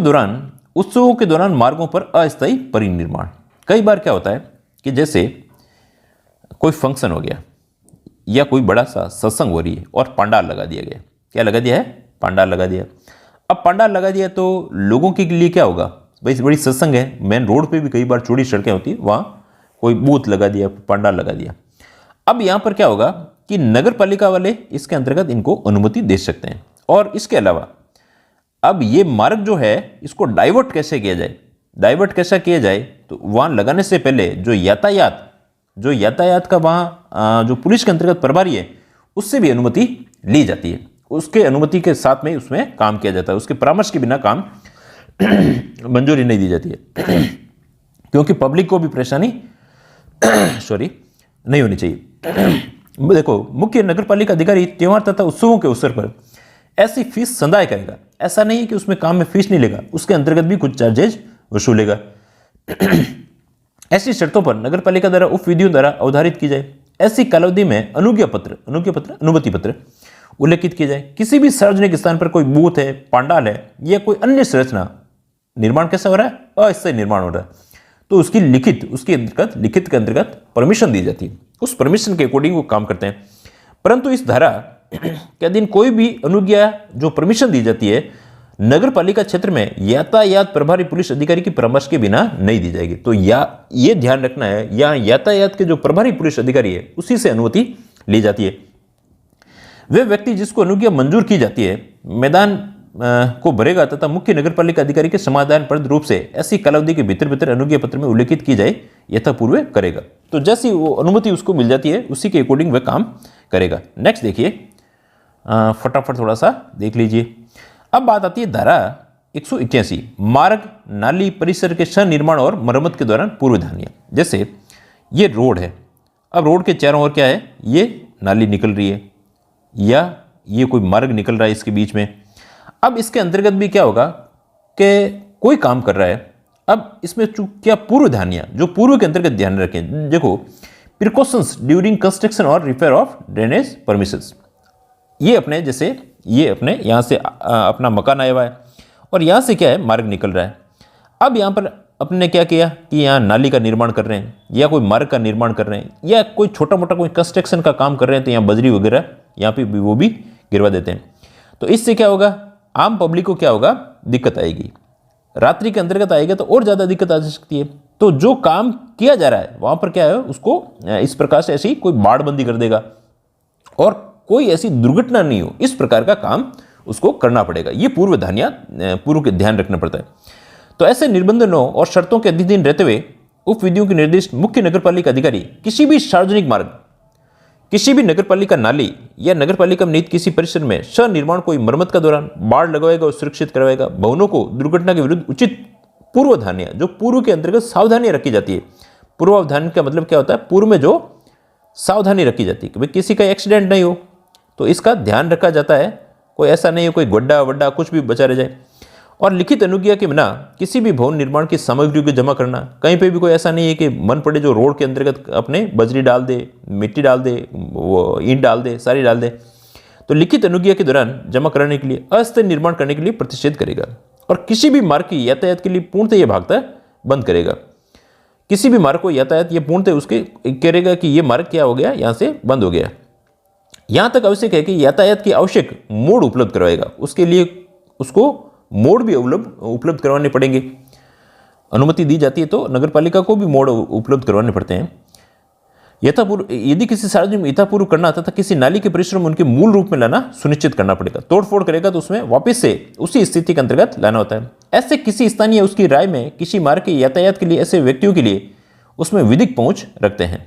के दौरान मार्गों पर अस्थायी परिनिर्माण। कई बार क्या होता है कि जैसे कोई फंक्शन हो गया या कोई बड़ा सा सत्संग हो रही है और पंडाल लगा दिया गया। क्या लगा दिया है? पंडाल लगा दिया। अब पंडाल लगा दिया तो लोगों के लिए क्या होगा? भाई बड़ी सत्संग है, मेन रोड पे भी कई बार चौड़ी सड़कें होती है, वहां कोई बूथ लगा दिया, पंडाल लगा दिया। अब यहां पर क्या होगा कि नगर पालिका वाले इसके अंतर्गत इनको अनुमति दे सकते हैं। और इसके अलावा अब ये मार्ग जो है इसको डाइवर्ट कैसे किया जाए? डाइवर्ट कैसा किया जाए? तो वहां लगाने से पहले जो यातायात का वहां जो पुलिस के अंतर्गत प्रभारी है उससे भी अनुमति ली जाती है, उसके अनुमति के साथ में उसमें काम किया जाता है, उसके परामर्श के बिना काम मंजूरी नहीं दी जाती है क्योंकि पब्लिक को भी परेशानी नहीं होनी चाहिए। देखो, मुख्य नगर पालिका अधिकारी त्योहार तथा उत्सवों के अवसर पर ऐसी फीस संदाय करेगा। ऐसा नहीं है कि उसमें काम में फीस नहीं लेगा, उसके अंतर्गत भी कुछ चार्जेज वसूलेगा। ऐसी शर्तों पर नगर पालिका द्वारा उपविधियों द्वारा अवधारित की जाए। ऐसी कालावधि में अनुमति पत्र उल्लेखित किया जाए। किसी भी सार्वजनिक स्थान पर कोई बूथ है, पंडाल है या कोई अन्य संरचना निर्माण कैसा हो रहा है? अस्थायी निर्माण हो रहा है, तो उसकी लिखित के अंतर्गत परमिशन दी जाती है। उस परमिशन के अकॉर्डिंग वो काम करते हैं। परंतु इस धारा के अधीन कोई भी अनुज्ञा जो परमिशन दी जाती है नगर पालिका क्षेत्र में यातायात प्रभारी पुलिस अधिकारी की परामर्श के बिना नहीं दी जाएगी। तो ये ध्यान रखना है, यहाँ यातायात के जो प्रभारी पुलिस अधिकारी है उसी से अनुमति ली जाती है। वे व्यक्ति जिसको अनुज्ञा मंजूर की जाती है मैदान को भरेगा तथा मुख्य नगरपालिका अधिकारी के समाधानप्रद रूप से ऐसी कालावधि के भीतर भीतर अनुज्ञा पत्र में उल्लेखित की जाए यथापूर्व करेगा। तो जैसी वो अनुमति उसको मिल जाती है उसी के अकॉर्डिंग वह काम करेगा। नेक्स्ट देखिए, फटाफट थोड़ा सा देख लीजिए। अब बात आती है धारा 181, मार्ग नाली परिसर के सनिर्माण और मरम्मत के दौरान पूर्वधान्य। जैसे ये रोड है, अब रोड के चारों ओर क्या है, ये नाली निकल रही है या ये कोई मार्ग निकल रहा है इसके बीच में। अब इसके अंतर्गत भी क्या होगा कि कोई काम कर रहा है, अब इसमें क्या पूर्वधान्य, जो पूर्व के अंतर्गत ध्यान रखें। देखो, प्रिकॉशंस ड्यूरिंग कंस्ट्रक्शन और रिपेयर ऑफ ड्रेनेज परमिशंस, ये अपने जैसे ये अपने यहाँ से अपना मकान आया हुआ है और यहाँ से क्या है मार्ग निकल रहा है। अब यहाँ पर अपने क्या किया कि यहाँ नाली का निर्माण कर रहे हैं या कोई मार्ग का निर्माण कर रहे हैं या कोई छोटा मोटा कोई कंस्ट्रक्शन का काम कर रहे हैं, तो यहाँ बजरी वगैरह यहाँ पे भी वो भी गिरवा देते हैं। तो इससे क्या होगा, आम पब्लिक को क्या होगा, दिक्कत आएगी। रात्रि के अंतर्गत आएगा तो और ज़्यादा दिक्कत आ सकती है। तो जो काम किया जा रहा है वहाँ पर क्या है, उसको इस प्रकार से ऐसी कोई बाड़बंदी कर देगा और कोई ऐसी दुर्घटना नहीं हो, इस प्रकार का काम उसको करना पड़ेगा। ये पूर्व के ध्यान रखना पड़ता है। तो ऐसे निर्बंधों और शर्तों के अधीन रहते हुए उप विधियों के निर्दिष्ट मुख्य नगरपालिका अधिकारी किसी भी सार्वजनिक मार्ग, किसी भी नगरपालिका नाली या नगरपालिका में निहित किसी परिसर में सनिर्माण कोई मरम्मत का दौरान बाढ़ लगवाएगा और सुरक्षित करवाएगा। भवनों को दुर्घटना के विरुद्ध उचित पूर्वधान्य, जो पूर्व के अंतर्गत सावधानी रखी जाती है। पूर्वावधान का मतलब क्या होता है, पूर्व में जो सावधानी रखी जाती है कि भाई किसी का एक्सीडेंट नहीं हो, तो इसका ध्यान रखा जाता है। कोई ऐसा नहीं हो कोई गड्ढा वड्ढा कुछ भी बचा रह जाए। और लिखित अनुज्ञा के बिना किसी भी भवन निर्माण की सामग्रियों को जमा करना, कहीं पे भी कोई ऐसा नहीं है कि मन पड़े जो रोड के अंतर्गत अपने बजरी डाल दे, मिट्टी डाल दे, वो ईंट डाल दे, सारी डाल दे। तो लिखित अनुज्ञा के दौरान जमा कराने के लिए अस्थायी निर्माण करने के लिए प्रतिषेध करेगा और किसी भी मार्ग की यातायात के लिए पूर्णतः यह भागता बंद करेगा। किसी भी मार्ग को यातायात ये पूर्णतः उसके करेगा कि ये मार्ग क्या हो गया, यहाँ से बंद हो गया। यहाँ तक आवश्यक है कि यातायात की आवश्यक मोड उपलब्ध करवाएगा। उसके लिए उसको मोड भी उपलब्ध करवाने पड़ेंगे। अनुमति दी जाती है तो नगरपालिका को भी मोड उपलब्ध करवाने पड़ते हैं। यथापूर्व यदि किसी सार्वजनिक में यथापूर्व करना तथा किसी नाली के परिसर में उनके मूल रूप में लाना सुनिश्चित करना पड़ेगा। तोड़फोड़ करेगा तो उसमें वापस से उसी स्थिति के अंतर्गत लाना होता है। ऐसे किसी स्थानीय उसकी राय में किसी मार्ग के यातायात के लिए ऐसे व्यक्तियों के लिए उसमें विधिक पहुंच रखते हैं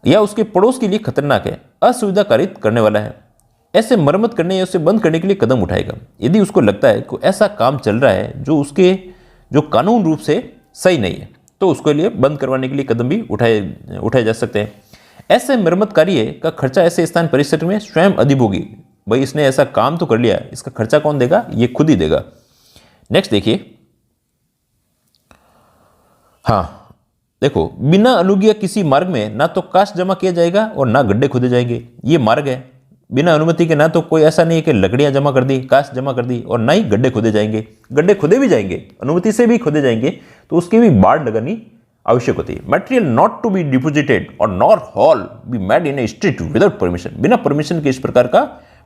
या उसके पड़ोस के लिए खतरनाक है, असुविधा कारित करने वाला है, ऐसे मरम्मत करने या उसे बंद करने के लिए कदम उठाएगा। यदि उसको लगता है कि ऐसा काम चल रहा है जो कानून रूप से सही नहीं है, तो उसके लिए बंद करवाने के लिए कदम भी उठाए जा सकते हैं। ऐसे मरम्मत कार्य का खर्चा ऐसे स्थान परिसर में स्वयं अधिभोगी, भाई इसने ऐसा काम तो कर लिया, इसका खर्चा कौन देगा, ये खुद ही देगा। नेक्स्ट देखिए, हाँ देखो, बिना अनुज्ञा किसी मार्ग में ना तो कास्ट जमा किया जाएगा और ना गड्ढे खोदे जाएंगे। ये मार्ग है, बिना अनुमति के ना तो कोई ऐसा नहीं है कि लकड़ियां जमा कर दी, कास्ट जमा कर दी, और ना ही गड्ढे खोदे जाएंगे। गड्ढे खोदे भी जाएंगे, अनुमति से भी खोदे जाएंगे, तो उसकी भी बाड़ लगानी आवश्यक होती है। Material not to be deposited और nor hole be made in a street without permission, बिना परमिशन के इस प्रकार का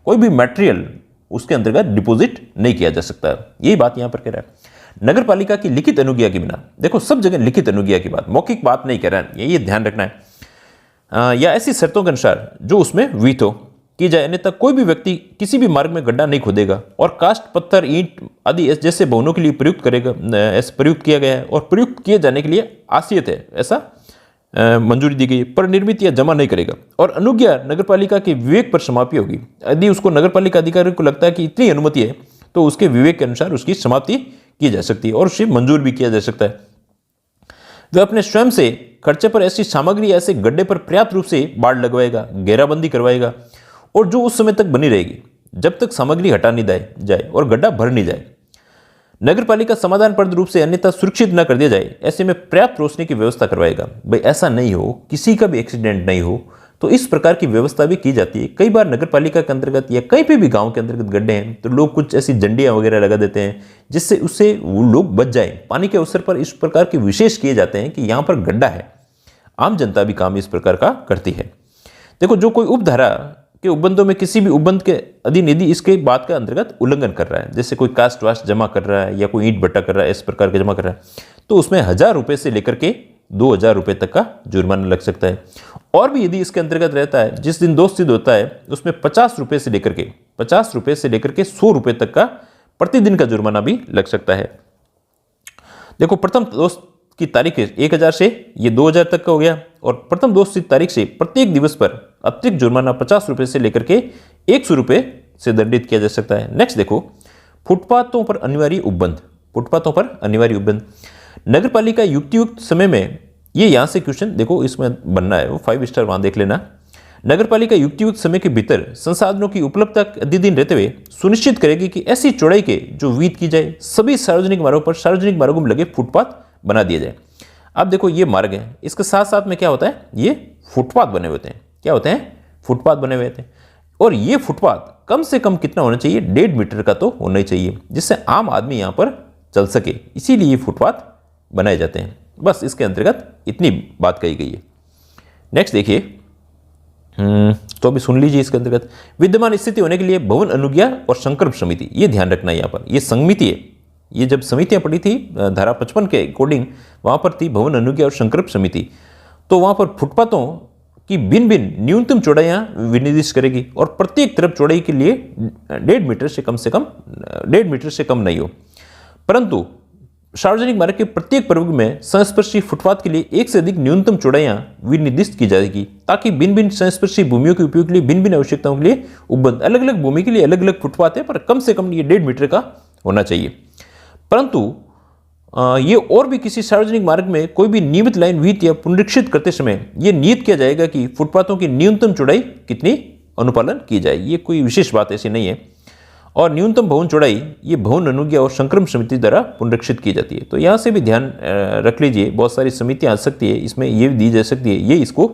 कोई भी मटेरियल उसके अंतर्गत डिपोजिट नहीं किया जा सकता। यही बात यहां पर कह रहा है। नगरपालिका की लिखित अनुज्ञा के बिना, देखो सब जगह लिखित अनुज्ञा की बात, मौखिक बात नहीं कह रहा है, ये ध्यान रखना है। या ऐसी शर्तों के अनुसार जो उसमें विहित हो की जाए, अन्यथा कोई भी व्यक्ति किसी भी मार्ग में गड्ढा नहीं खोदेगा और कास्ट पत्थर ईंट आदि जैसे भवनों के लिए प्रयुक्त करेगा, ऐसा प्रयुक्त किया गया है और प्रयुक्त किए जाने के लिए आसियत है, ऐसा मंजूरी दी गई, पर निर्मित या जमा नहीं करेगा। और अनुज्ञा नगरपालिका के विवेक पर समाप्ति होगी। यदि उसको नगरपालिका अधिकारी को लगता है कि इतनी अनुमति है, तो उसके विवेक के अनुसार उसकी समाप्ति की जा सकती है और उसे मंजूर भी किया जा सकता है। वह अपने स्वयं से खर्चे पर ऐसी सामग्री ऐसे गड्ढे पर पर्याप्त रूप से बाड़ लगवाएगा, घेराबंदी करवाएगा, और जो उस समय तक बनी रहेगी जब तक सामग्री हटा नहीं जाए और गड्ढा भर नहीं जाए। नगरपालिका समाधानप्रद रूप से अन्यथा सुरक्षित न कर दिया जाए, ऐसे में पर्याप्त रोशनी की व्यवस्था करवाएगा। भाई ऐसा नहीं हो, किसी का भी एक्सीडेंट नहीं हो, तो इस प्रकार की व्यवस्था भी की जाती है। कई बार नगरपालिका के अंतर्गत या कहीं पे भी गांव के अंतर्गत गड्ढे हैं, तो लोग कुछ ऐसी झंडियां वगैरह लगा देते हैं जिससे उससे वो लोग बच जाए। पानी के अवसर पर इस प्रकार के विशेष किए जाते हैं कि यहाँ पर गड्ढा है। आम जनता भी काम इस प्रकार का करती है। देखो, जो कोई उपधारा के उपबंधों में किसी भी उपबंध के अधीन यदि इसके बात का अंतर्गत उल्लंघन कर रहा है, जैसे कोई कास्ट वास्ट जमा कर रहा है या कोई ईंट भट्टा कर रहा है, इस प्रकार के जमा कर रहा है, तो उसमें 1000 रुपये से लेकर के 2000 रुपये तक का जुर्माना लग सकता है। और भी यदि इसके अंतर्गत रहता है, जिस दिन दोष सिद्ध होता है, उसमें 50 रुपये से लेकर के 100 रुपये तक का प्रतिदिन का जुर्माना भी लग सकता है। देखो, प्रथम दोस्त की तारीख 1000 से ये 2000 तक का हो गया, और प्रथम दोस्त की तारीख से प्रत्येक दिवस पर अतिरिक्त जुर्माना 50 रुपये से लेकर के 100 रुपये से दंडित किया जा सकता है। नेक्स्ट देखो, फुटपाथों पर अनिवार्य उपबंध। फुटपाथों पर अनिवार्य उपबंध नगर पालिका युक्तियुक्त समय में, ये यहाँ से क्वेश्चन देखो इसमें बनना है, वो 5 स्टार वहाँ देख लेना। नगर पालिका युक्तियुक्त समय के भीतर संसाधनों की उपलब्धता अधिदिन रहते हुए सुनिश्चित करेगी कि ऐसी चौड़ाई के जो विहित की जाए सभी सार्वजनिक मार्गों पर सार्वजनिक मार्गों में लगे फुटपाथ बना दिया जाए। अब देखो, ये मार्ग है, इसके साथ साथ में क्या होता है, ये फुटपाथ बने हुए होते हैं। क्या होते हैं? फुटपाथ बने हुए होते हैं। और ये फुटपाथ कम से कम कितना होना चाहिए? 1.5 मीटर का तो होना ही चाहिए, जिससे आम आदमी यहाँ पर चल सके, इसीलिए ये फुटपाथ बनाए जाते हैं। बस इसके अंतर्गत इतनी बात कही गई है। नेक्स्ट देखिए, तो अभी सुन लीजिए इसके अंतर्गत, विद्यमान स्थिति होने के लिए भवन अनुज्ञा और संकल्प समिति, ये ध्यान रखना है यहाँ पर, ये समिति है। ये जब समितियां पड़ी थी धारा 55 के अकॉर्डिंग, वहां पर थी भवन अनुज्ञा और संकल्प समिति, तो वहां पर फुटपाथों की भिन्न भिन्न न्यूनतम चौड़ाइयां विनिर्दिष्ट करेगी, और प्रत्येक तरफ चौड़ाई के लिए 1.5 मीटर से कम 1.5 मीटर से कम नहीं हो। परंतु सार्वजनिक मार्ग के प्रत्येक प्रवर्ग में संस्पर्शी फुटपाथ के लिए एक से अधिक न्यूनतम चौड़ाइयां विनिर्दिष्ट की जाएगी, ताकि भिन्न भिन्न संस्पर्शी भूमियों के उपयोग के लिए भिन्न भिन्न आवश्यकताओं के लिए उपबंध, अलग अलग भूमि के लिए अलग अलग फुटपाथ है, पर कम से कम ये 1.5 मीटर का होना चाहिए। परंतु ये और भी किसी सार्वजनिक मार्ग में कोई भी नियमित लाइन विहित या पुनरीक्षित करते समय ये नियत किया जाएगा कि फुटपाथों की न्यूनतम चौड़ाई कितनी अनुपालन की जाए। ये कोई विशेष बात ऐसी नहीं है। और न्यूनतम भवन चौड़ाई ये भवन अनुज्ञा और संक्रम समिति द्वारा पुनरीक्षित की जाती है। तो यहाँ से भी ध्यान रख लीजिए, बहुत सारी समितियाँ आ सकती है, इसमें ये भी दी जा सकती है, ये इसको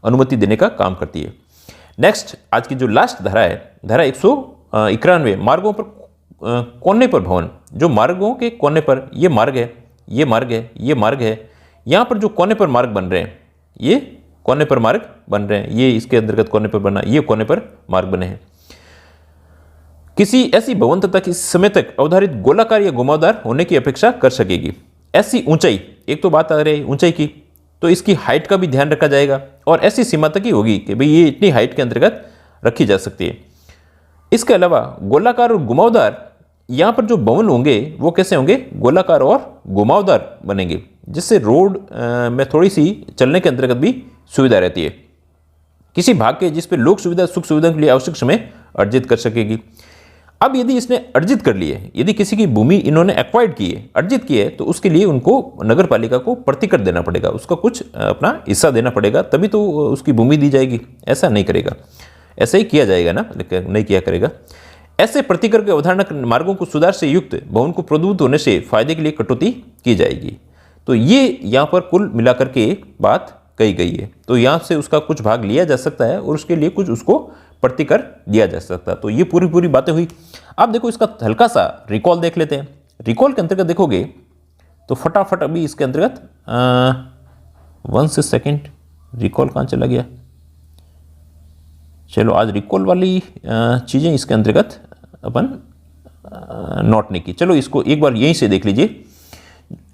अनुमति देने का काम करती है। नेक्स्ट, आज की जो लास्ट धारा है, धारा 191, मार्गों पर कोने पर भवन। जो मार्गों के कोने पर, ये मार्ग है, ये मार्ग है, ये मार्ग है, यहाँ पर जो कोने पर मार्ग बन रहे हैं, ये कोने पर मार्ग बन रहे हैं, ये इसके अंतर्गत कोने पर बना, ये कोने पर मार्ग बने हैं। किसी ऐसी भवन तथा किसी समय तक अवधारित गोलाकार या घुमावदार होने की अपेक्षा कर सकेगी। ऐसी ऊंचाई, एक तो बात आ रही है ऊंचाई की, तो इसकी हाइट का भी ध्यान रखा जाएगा, और ऐसी सीमा तक ही होगी कि भाई ये इतनी हाइट के अंतर्गत रखी जा सकती है। इसके अलावा गोलाकार और घुमावदार, यहाँ पर जो भवन होंगे वो कैसे होंगे? गोलाकार और घुमावदार बनेंगे, जिससे रोड में थोड़ी सी चलने के अंतर्गत भी सुविधा रहती है। किसी भाग के जिस पे लोक सुविधा सुख सुविधा के लिए आवश्यक समय अर्जित कर सकेगी। अब यदि इसने अर्जित कर लिए, यदि किसी की भूमि इन्होंने एक्वायर्ड की है, अर्जित की है, तो उसके लिए उनको नगर पालिका को प्रतिकर देना पड़ेगा, उसका कुछ अपना हिस्सा देना पड़ेगा, तभी तो उसकी भूमि दी जाएगी। ऐसा नहीं करेगा, ऐसा ही किया जाएगा ना, लेकिन नहीं किया करेगा। ऐसे प्रतिकर की अवधारणा मार्गों को सुधार से युक्त भवन को प्रदूत होने से फायदे के लिए कटौती की जाएगी। तो ये यहाँ पर कुल मिलाकर के बात कही गई है। तो यहाँ से उसका कुछ भाग लिया जा सकता है और उसके लिए कुछ उसको प्रतिकर दिया जा सकता है। तो ये पूरी बातें हुई। अब देखो इसका हल्का सा रिकॉल देख लेते हैं। रिकॉल के अंतर्गत देखोगे तो फटाफट अभी इसके अंतर्गत 1 सेकेंड, रिकॉल कहाँ चला गया? चलो आज रिकॉल वाली चीज़ें इसके अंतर्गत अपन नोट नहीं की। चलो इसको एक बार यहीं से देख लीजिए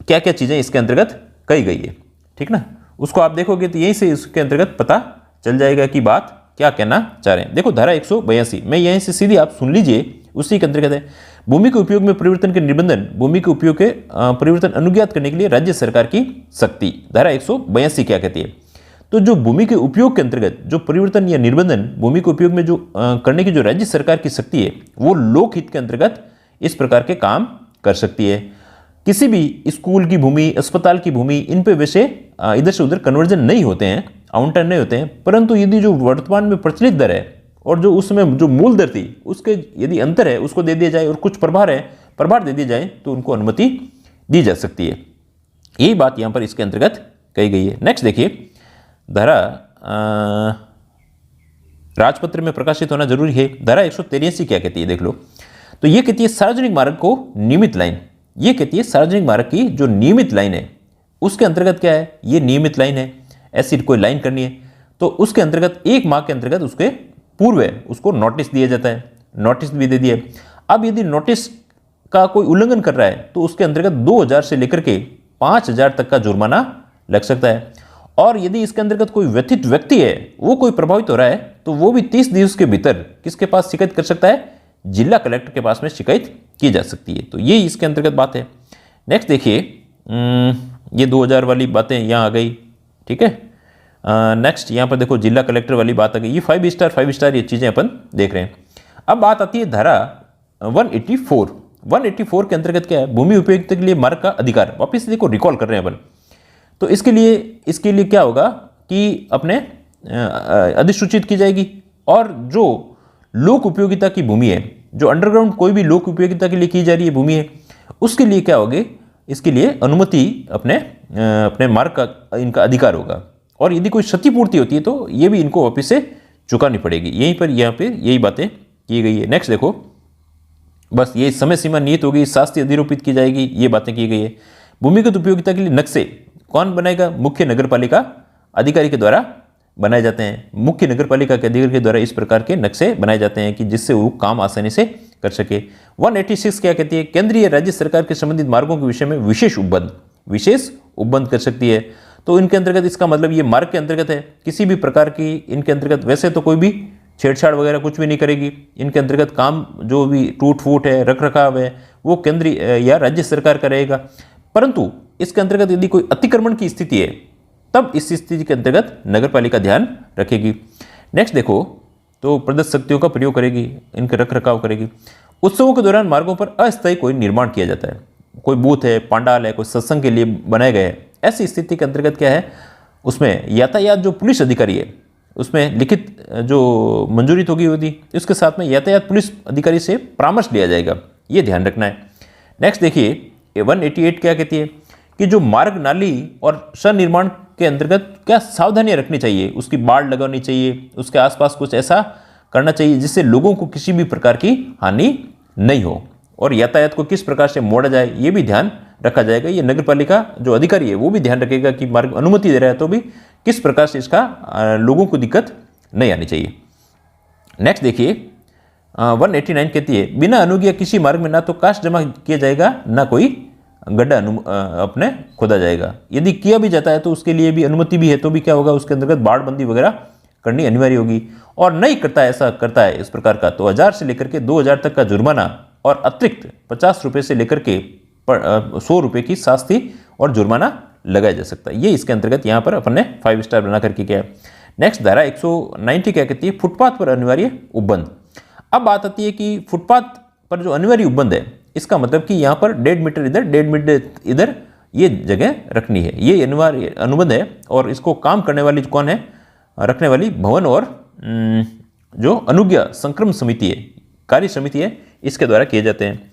क्या क्या चीज़ें इसके अंतर्गत कही गई है, ठीक ना। उसको आप देखोगे तो यहीं से इसके अंतर्गत पता चल जाएगा कि बात क्या कहना चाह रहे हैं। देखो धारा 182, मैं यहीं से सीधी आप सुन लीजिए, उसी के अंतर्गत है भूमि के उपयोग में परिवर्तन के निबंधन, भूमि के उपयोग के परिवर्तन अनुज्ञात करने के लिए राज्य सरकार की शक्ति। धारा 182 क्या कहती है? तो जो भूमि के उपयोग के अंतर्गत जो परिवर्तन या निर्बंधन भूमि के उपयोग में जो करने की जो राज्य सरकार की शक्ति है, वो लोकहित के अंतर्गत इस प्रकार के काम कर सकती है। किसी भी स्कूल की भूमि, अस्पताल की भूमि, इन पे वैसे इधर से उधर कन्वर्जन नहीं होते हैं, आवंटन नहीं होते हैं, परंतु यदि जो वर्तमान में प्रचलित दर है और जो उस समय जो मूल दर थी उसके यदि अंतर है उसको दे दिया जाए और कुछ प्रभार दे दिए जाए तो उनको अनुमति दी जा सकती है। यही बात यहाँ पर इसके अंतर्गत कही गई है। नेक्स्ट देखिए, धारा राजपत्र में प्रकाशित होना जरूरी है। धारा 183 क्या कहती है देख लो। तो ये कहती है सार्वजनिक मार्ग को नियमित लाइन, ये कहती है सार्वजनिक मार्ग की जो नियमित लाइन है उसके अंतर्गत क्या है, ये नियमित लाइन है, ऐसी कोई लाइन करनी है तो उसके अंतर्गत 1 माह के अंतर्गत उसके पूर्व उसको नोटिस दिया जाता है, नोटिस भी दे दिया। अब यदि नोटिस का कोई उल्लंघन कर रहा है तो उसके अंतर्गत 2000 से लेकर के 5000 तक का जुर्माना लग सकता है। और यदि इसके अंतर्गत कोई व्यथित व्यक्ति है, वो कोई प्रभावित हो रहा है, तो वो भी 30 दिवस के भीतर किसके पास शिकायत कर सकता है? जिला कलेक्टर के पास में शिकायत की जा सकती है। तो ये इसके अंतर्गत बात है। नेक्स्ट देखिए, ये 2000 वाली बातें यहाँ आ गई, ठीक है। नेक्स्ट यहाँ पर देखो जिला कलेक्टर वाली बात आ गई। ये 5 स्टार ये चीज़ें अपन देख रहे हैं। अब बात आती है धारा 184 के अंतर्गत क्या है, भूमि उपयोगिता के लिए मार्ग का अधिकार। वापिस देखो रिकॉल कर रहे हैं अपन। तो इसके लिए क्या होगा कि अपने अधिसूचित की जाएगी, और जो लोक उपयोगिता की भूमि है, जो अंडरग्राउंड कोई भी लोक उपयोगिता के लिए की जा रही है भूमि है, उसके लिए क्या होगी, इसके लिए अनुमति अपने मार्ग का इनका अधिकार होगा। और यदि कोई क्षतिपूर्ति होती है तो ये भी इनको वापस से चुकानी पड़ेगी। यहाँ पे यही बातें की गई है। नेक्स्ट देखो, बस ये समय सीमा नियत होगी, शास्ति अधिरोपित की जाएगी, ये बातें की गई है। भूमिगत उपयोगिता के लिए नक्शे कौन बनाएगा, मुख्य नगरपालिका अधिकारी के द्वारा बनाए जाते हैं। मुख्य नगरपालिका के अधिकारी के द्वारा इस प्रकार के नक्शे बनाए जाते हैं कि जिससे वो काम आसानी से कर सके। 186 क्या कहती है, केंद्रीय राज्य सरकार के संबंधित मार्गों के विषय में विशेष उपबंध कर सकती है। तो इनके अंतर्गत इसका मतलब ये मार्ग के अंतर्गत है, किसी भी प्रकार की इनके अंतर्गत वैसे तो कोई भी छेड़छाड़ वगैरह कुछ भी नहीं करेगी। इनके अंतर्गत काम जो भी टूट फूट है, रख रखाव है, वो केंद्रीय या राज्य सरकार का रहेगा। परंतु इसके अंतर्गत यदि कोई अतिक्रमण की स्थिति है तब इस स्थिति के अंतर्गत नगरपालिका ध्यान रखेगी। नेक्स्ट देखो, तो प्रदत्त शक्तियों का प्रयोग करेगी, इनके रख रखाव करेगी। उत्सवों के दौरान मार्गों पर अस्थायी कोई निर्माण किया जाता है, कोई बूथ है, पांडाल है, कोई सत्संग के लिए बनाए गए हैं, ऐसी स्थिति के अंतर्गत क्या है, उसमें यातायात जो पुलिस अधिकारी है उसमें लिखित जो मंजूरी होगी होती, उसके साथ में यातायात पुलिस अधिकारी से परामर्श लिया जाएगा, ये ध्यान रखना है। नेक्स्ट देखिए 188 क्या कहती है कि जो मार्ग, नाली और सनिर्माण के अंतर्गत क्या सावधानियां रखनी चाहिए, उसकी बाड़ लगानी चाहिए, उसके आसपास कुछ ऐसा करना चाहिए जिससे लोगों को किसी भी प्रकार की हानि नहीं हो, और यातायात को किस प्रकार से मोड़ा जाए ये भी ध्यान रखा जाएगा। ये नगरपालिका जो अधिकारी है वो भी ध्यान रखेगा कि मार्ग अनुमति दे रहा है तो भी किस प्रकार से इसका लोगों को दिक्कत नहीं आनी चाहिए। नेक्स्ट देखिए 189 कहती है बिना अनुज्ञा किसी मार्ग में ना तो कास्ट जमा किया जाएगा ना कोई गड्ढा अपने खोदा जाएगा। यदि किया भी जाता है तो उसके लिए भी अनुमति भी है तो भी क्या होगा, उसके अंतर्गत बाड़बंदी वगैरह करनी अनिवार्य होगी। और नहीं करता ऐसा करता है इस प्रकार का तो 1000 से लेकर के 2000 तक का जुर्माना और अतिरिक्त 50 रुपये से लेकर के 100 रुपये की शास्ति और जुर्माना लगाया जा सकता है। ये इसके अंतर्गत यहाँ पर अपन ने 5 स्टार बना करके किया। नेक्स्ट धारा 190 क्या कहती है, फुटपाथ पर अनिवार्य उपबंध। अब बात आती है कि फुटपाथ पर जो अनिवार्य उपबंध है इसका मतलब कि यहाँ पर 1.5 मीटर इधर 1.5 मीटर इधर ये जगह रखनी है, ये अनिवार्य अनुबंध है। और इसको काम करने वाली कौन है, रखने वाली भवन और जो अनुज्ञा संक्रम समिति है, कार्य समिति है, इसके द्वारा किए जाते हैं।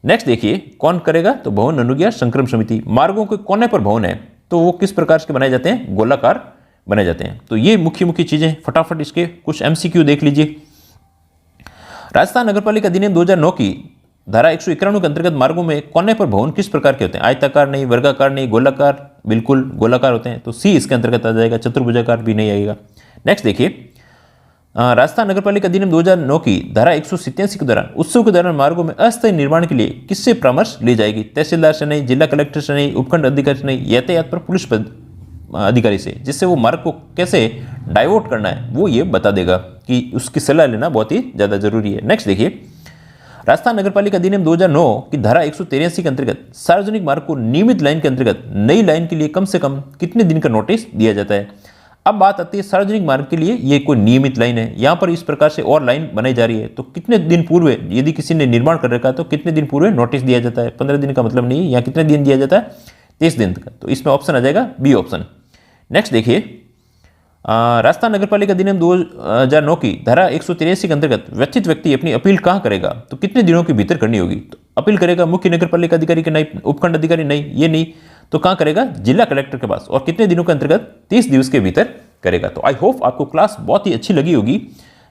नेक्स्ट देखिए कौन करेगा, तो भवन अनुज्ञा संक्रम समिति। मार्गों के कोने पर भवन है तो वो किस प्रकार के बनाए जाते हैं, गोलाकार बनाए जाते हैं। तो ये मुख्य चीजें, फटाफट इसके कुछ MCQ देख लीजिए। राजस्थान नगरपालिका अधिनियम 2009 की धारा 191 के अंतर्गत मार्गों में कोने पर भवन किस प्रकार के होते हैं, आयताकार नहीं, वर्गाकार नहीं, गोलाकार, बिल्कुल गोलाकार होते हैं। तो C इसके अंतर्गत आ जाएगा, चतुर्भुजाकार भी नहीं आएगा। नेक्स्ट देखिए राजस्थान नगरपालिका अधिनियम 2009 की धारा 187 के दौरान उत्सव के दौरान मार्गों में अस्थायी निर्माण के लिए किससे परामर्श ली जाएगी, तहसीलदार से नहीं, जिला कलेक्टर से नहीं, उपखंड अधिकारी से नहीं, यातायात पर पुलिस अधिकारी से, जिससे वो मार्ग को कैसे डाइवर्ट करना है वो ये बता देगा कि उसकी सलाह लेना बहुत ही ज़्यादा जरूरी है। नेक्स्ट देखिए राजस्थान नगरपालिका अधिनियम 2009 की धारा 183 के अंतर्गत सार्वजनिक मार्ग को नियमित लाइन के अंतर्गत नई लाइन के लिए कम से कम कितने दिन का नोटिस दिया जाता है। अब बात आती है सार्वजनिक मार्ग के लिए ये कोई नियमित लाइन है, यहाँ पर इस प्रकार से और लाइन बनाई जा रही है तो कितने दिन पूर्व, यदि किसी ने निर्माण कर रखा है तो कितने दिन पूर्व नोटिस दिया जाता है। 15 दिन का मतलब नहीं है, यहाँ कितने दिन दिया जाता है, 30 दिन का। तो इसमें ऑप्शन आ जाएगा बी ऑप्शन। नेक्स्ट देखिए राजस्थान नगरपालिका अधिनियम 2009 की धारा 183 के अंतर्गत व्यथित व्यक्ति अपनी अपील कहाँ करेगा, तो कितने दिनों के भीतर करनी होगी। तो अपील करेगा मुख्य नगरपालिका अधिकारी के नहीं, उपखंड अधिकारी नहीं, ये नहीं, तो कहाँ करेगा, जिला कलेक्टर के पास। और कितने दिनों के अंतर्गत, 30 दिवस के भीतर करेगा। तो आई होप आपको क्लास बहुत ही अच्छी लगी होगी।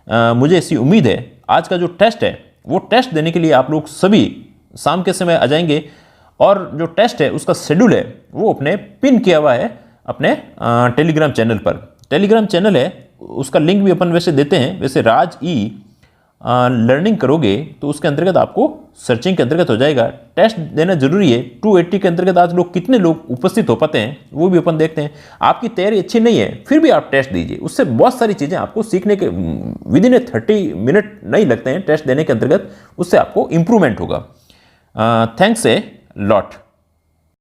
मुझे ऐसी उम्मीद है आज का जो टेस्ट है वो टेस्ट देने के लिए आप लोग सभी शाम के समय आ जाएंगे, और जो टेस्ट है उसका शेड्यूल है वो अपने पिन किया हुआ है अपने टेलीग्राम चैनल पर। टेलीग्राम चैनल है उसका लिंक भी अपन वैसे देते हैं, वैसे राज ई लर्निंग करोगे तो उसके अंतर्गत आपको सर्चिंग के अंतर्गत हो जाएगा। टेस्ट देना जरूरी है। 280 के अंतर्गत आज लोग कितने लोग उपस्थित हो पाते हैं वो भी अपन देखते हैं। आपकी तैयारी अच्छी नहीं है फिर भी आप टेस्ट दीजिए, उससे बहुत सारी चीज़ें आपको सीखने के विदिन 30 मिनट नहीं लगते हैं टेस्ट देने के अंतर्गत, उससे आपको इंप्रूवमेंट होगा। Thanks a lot.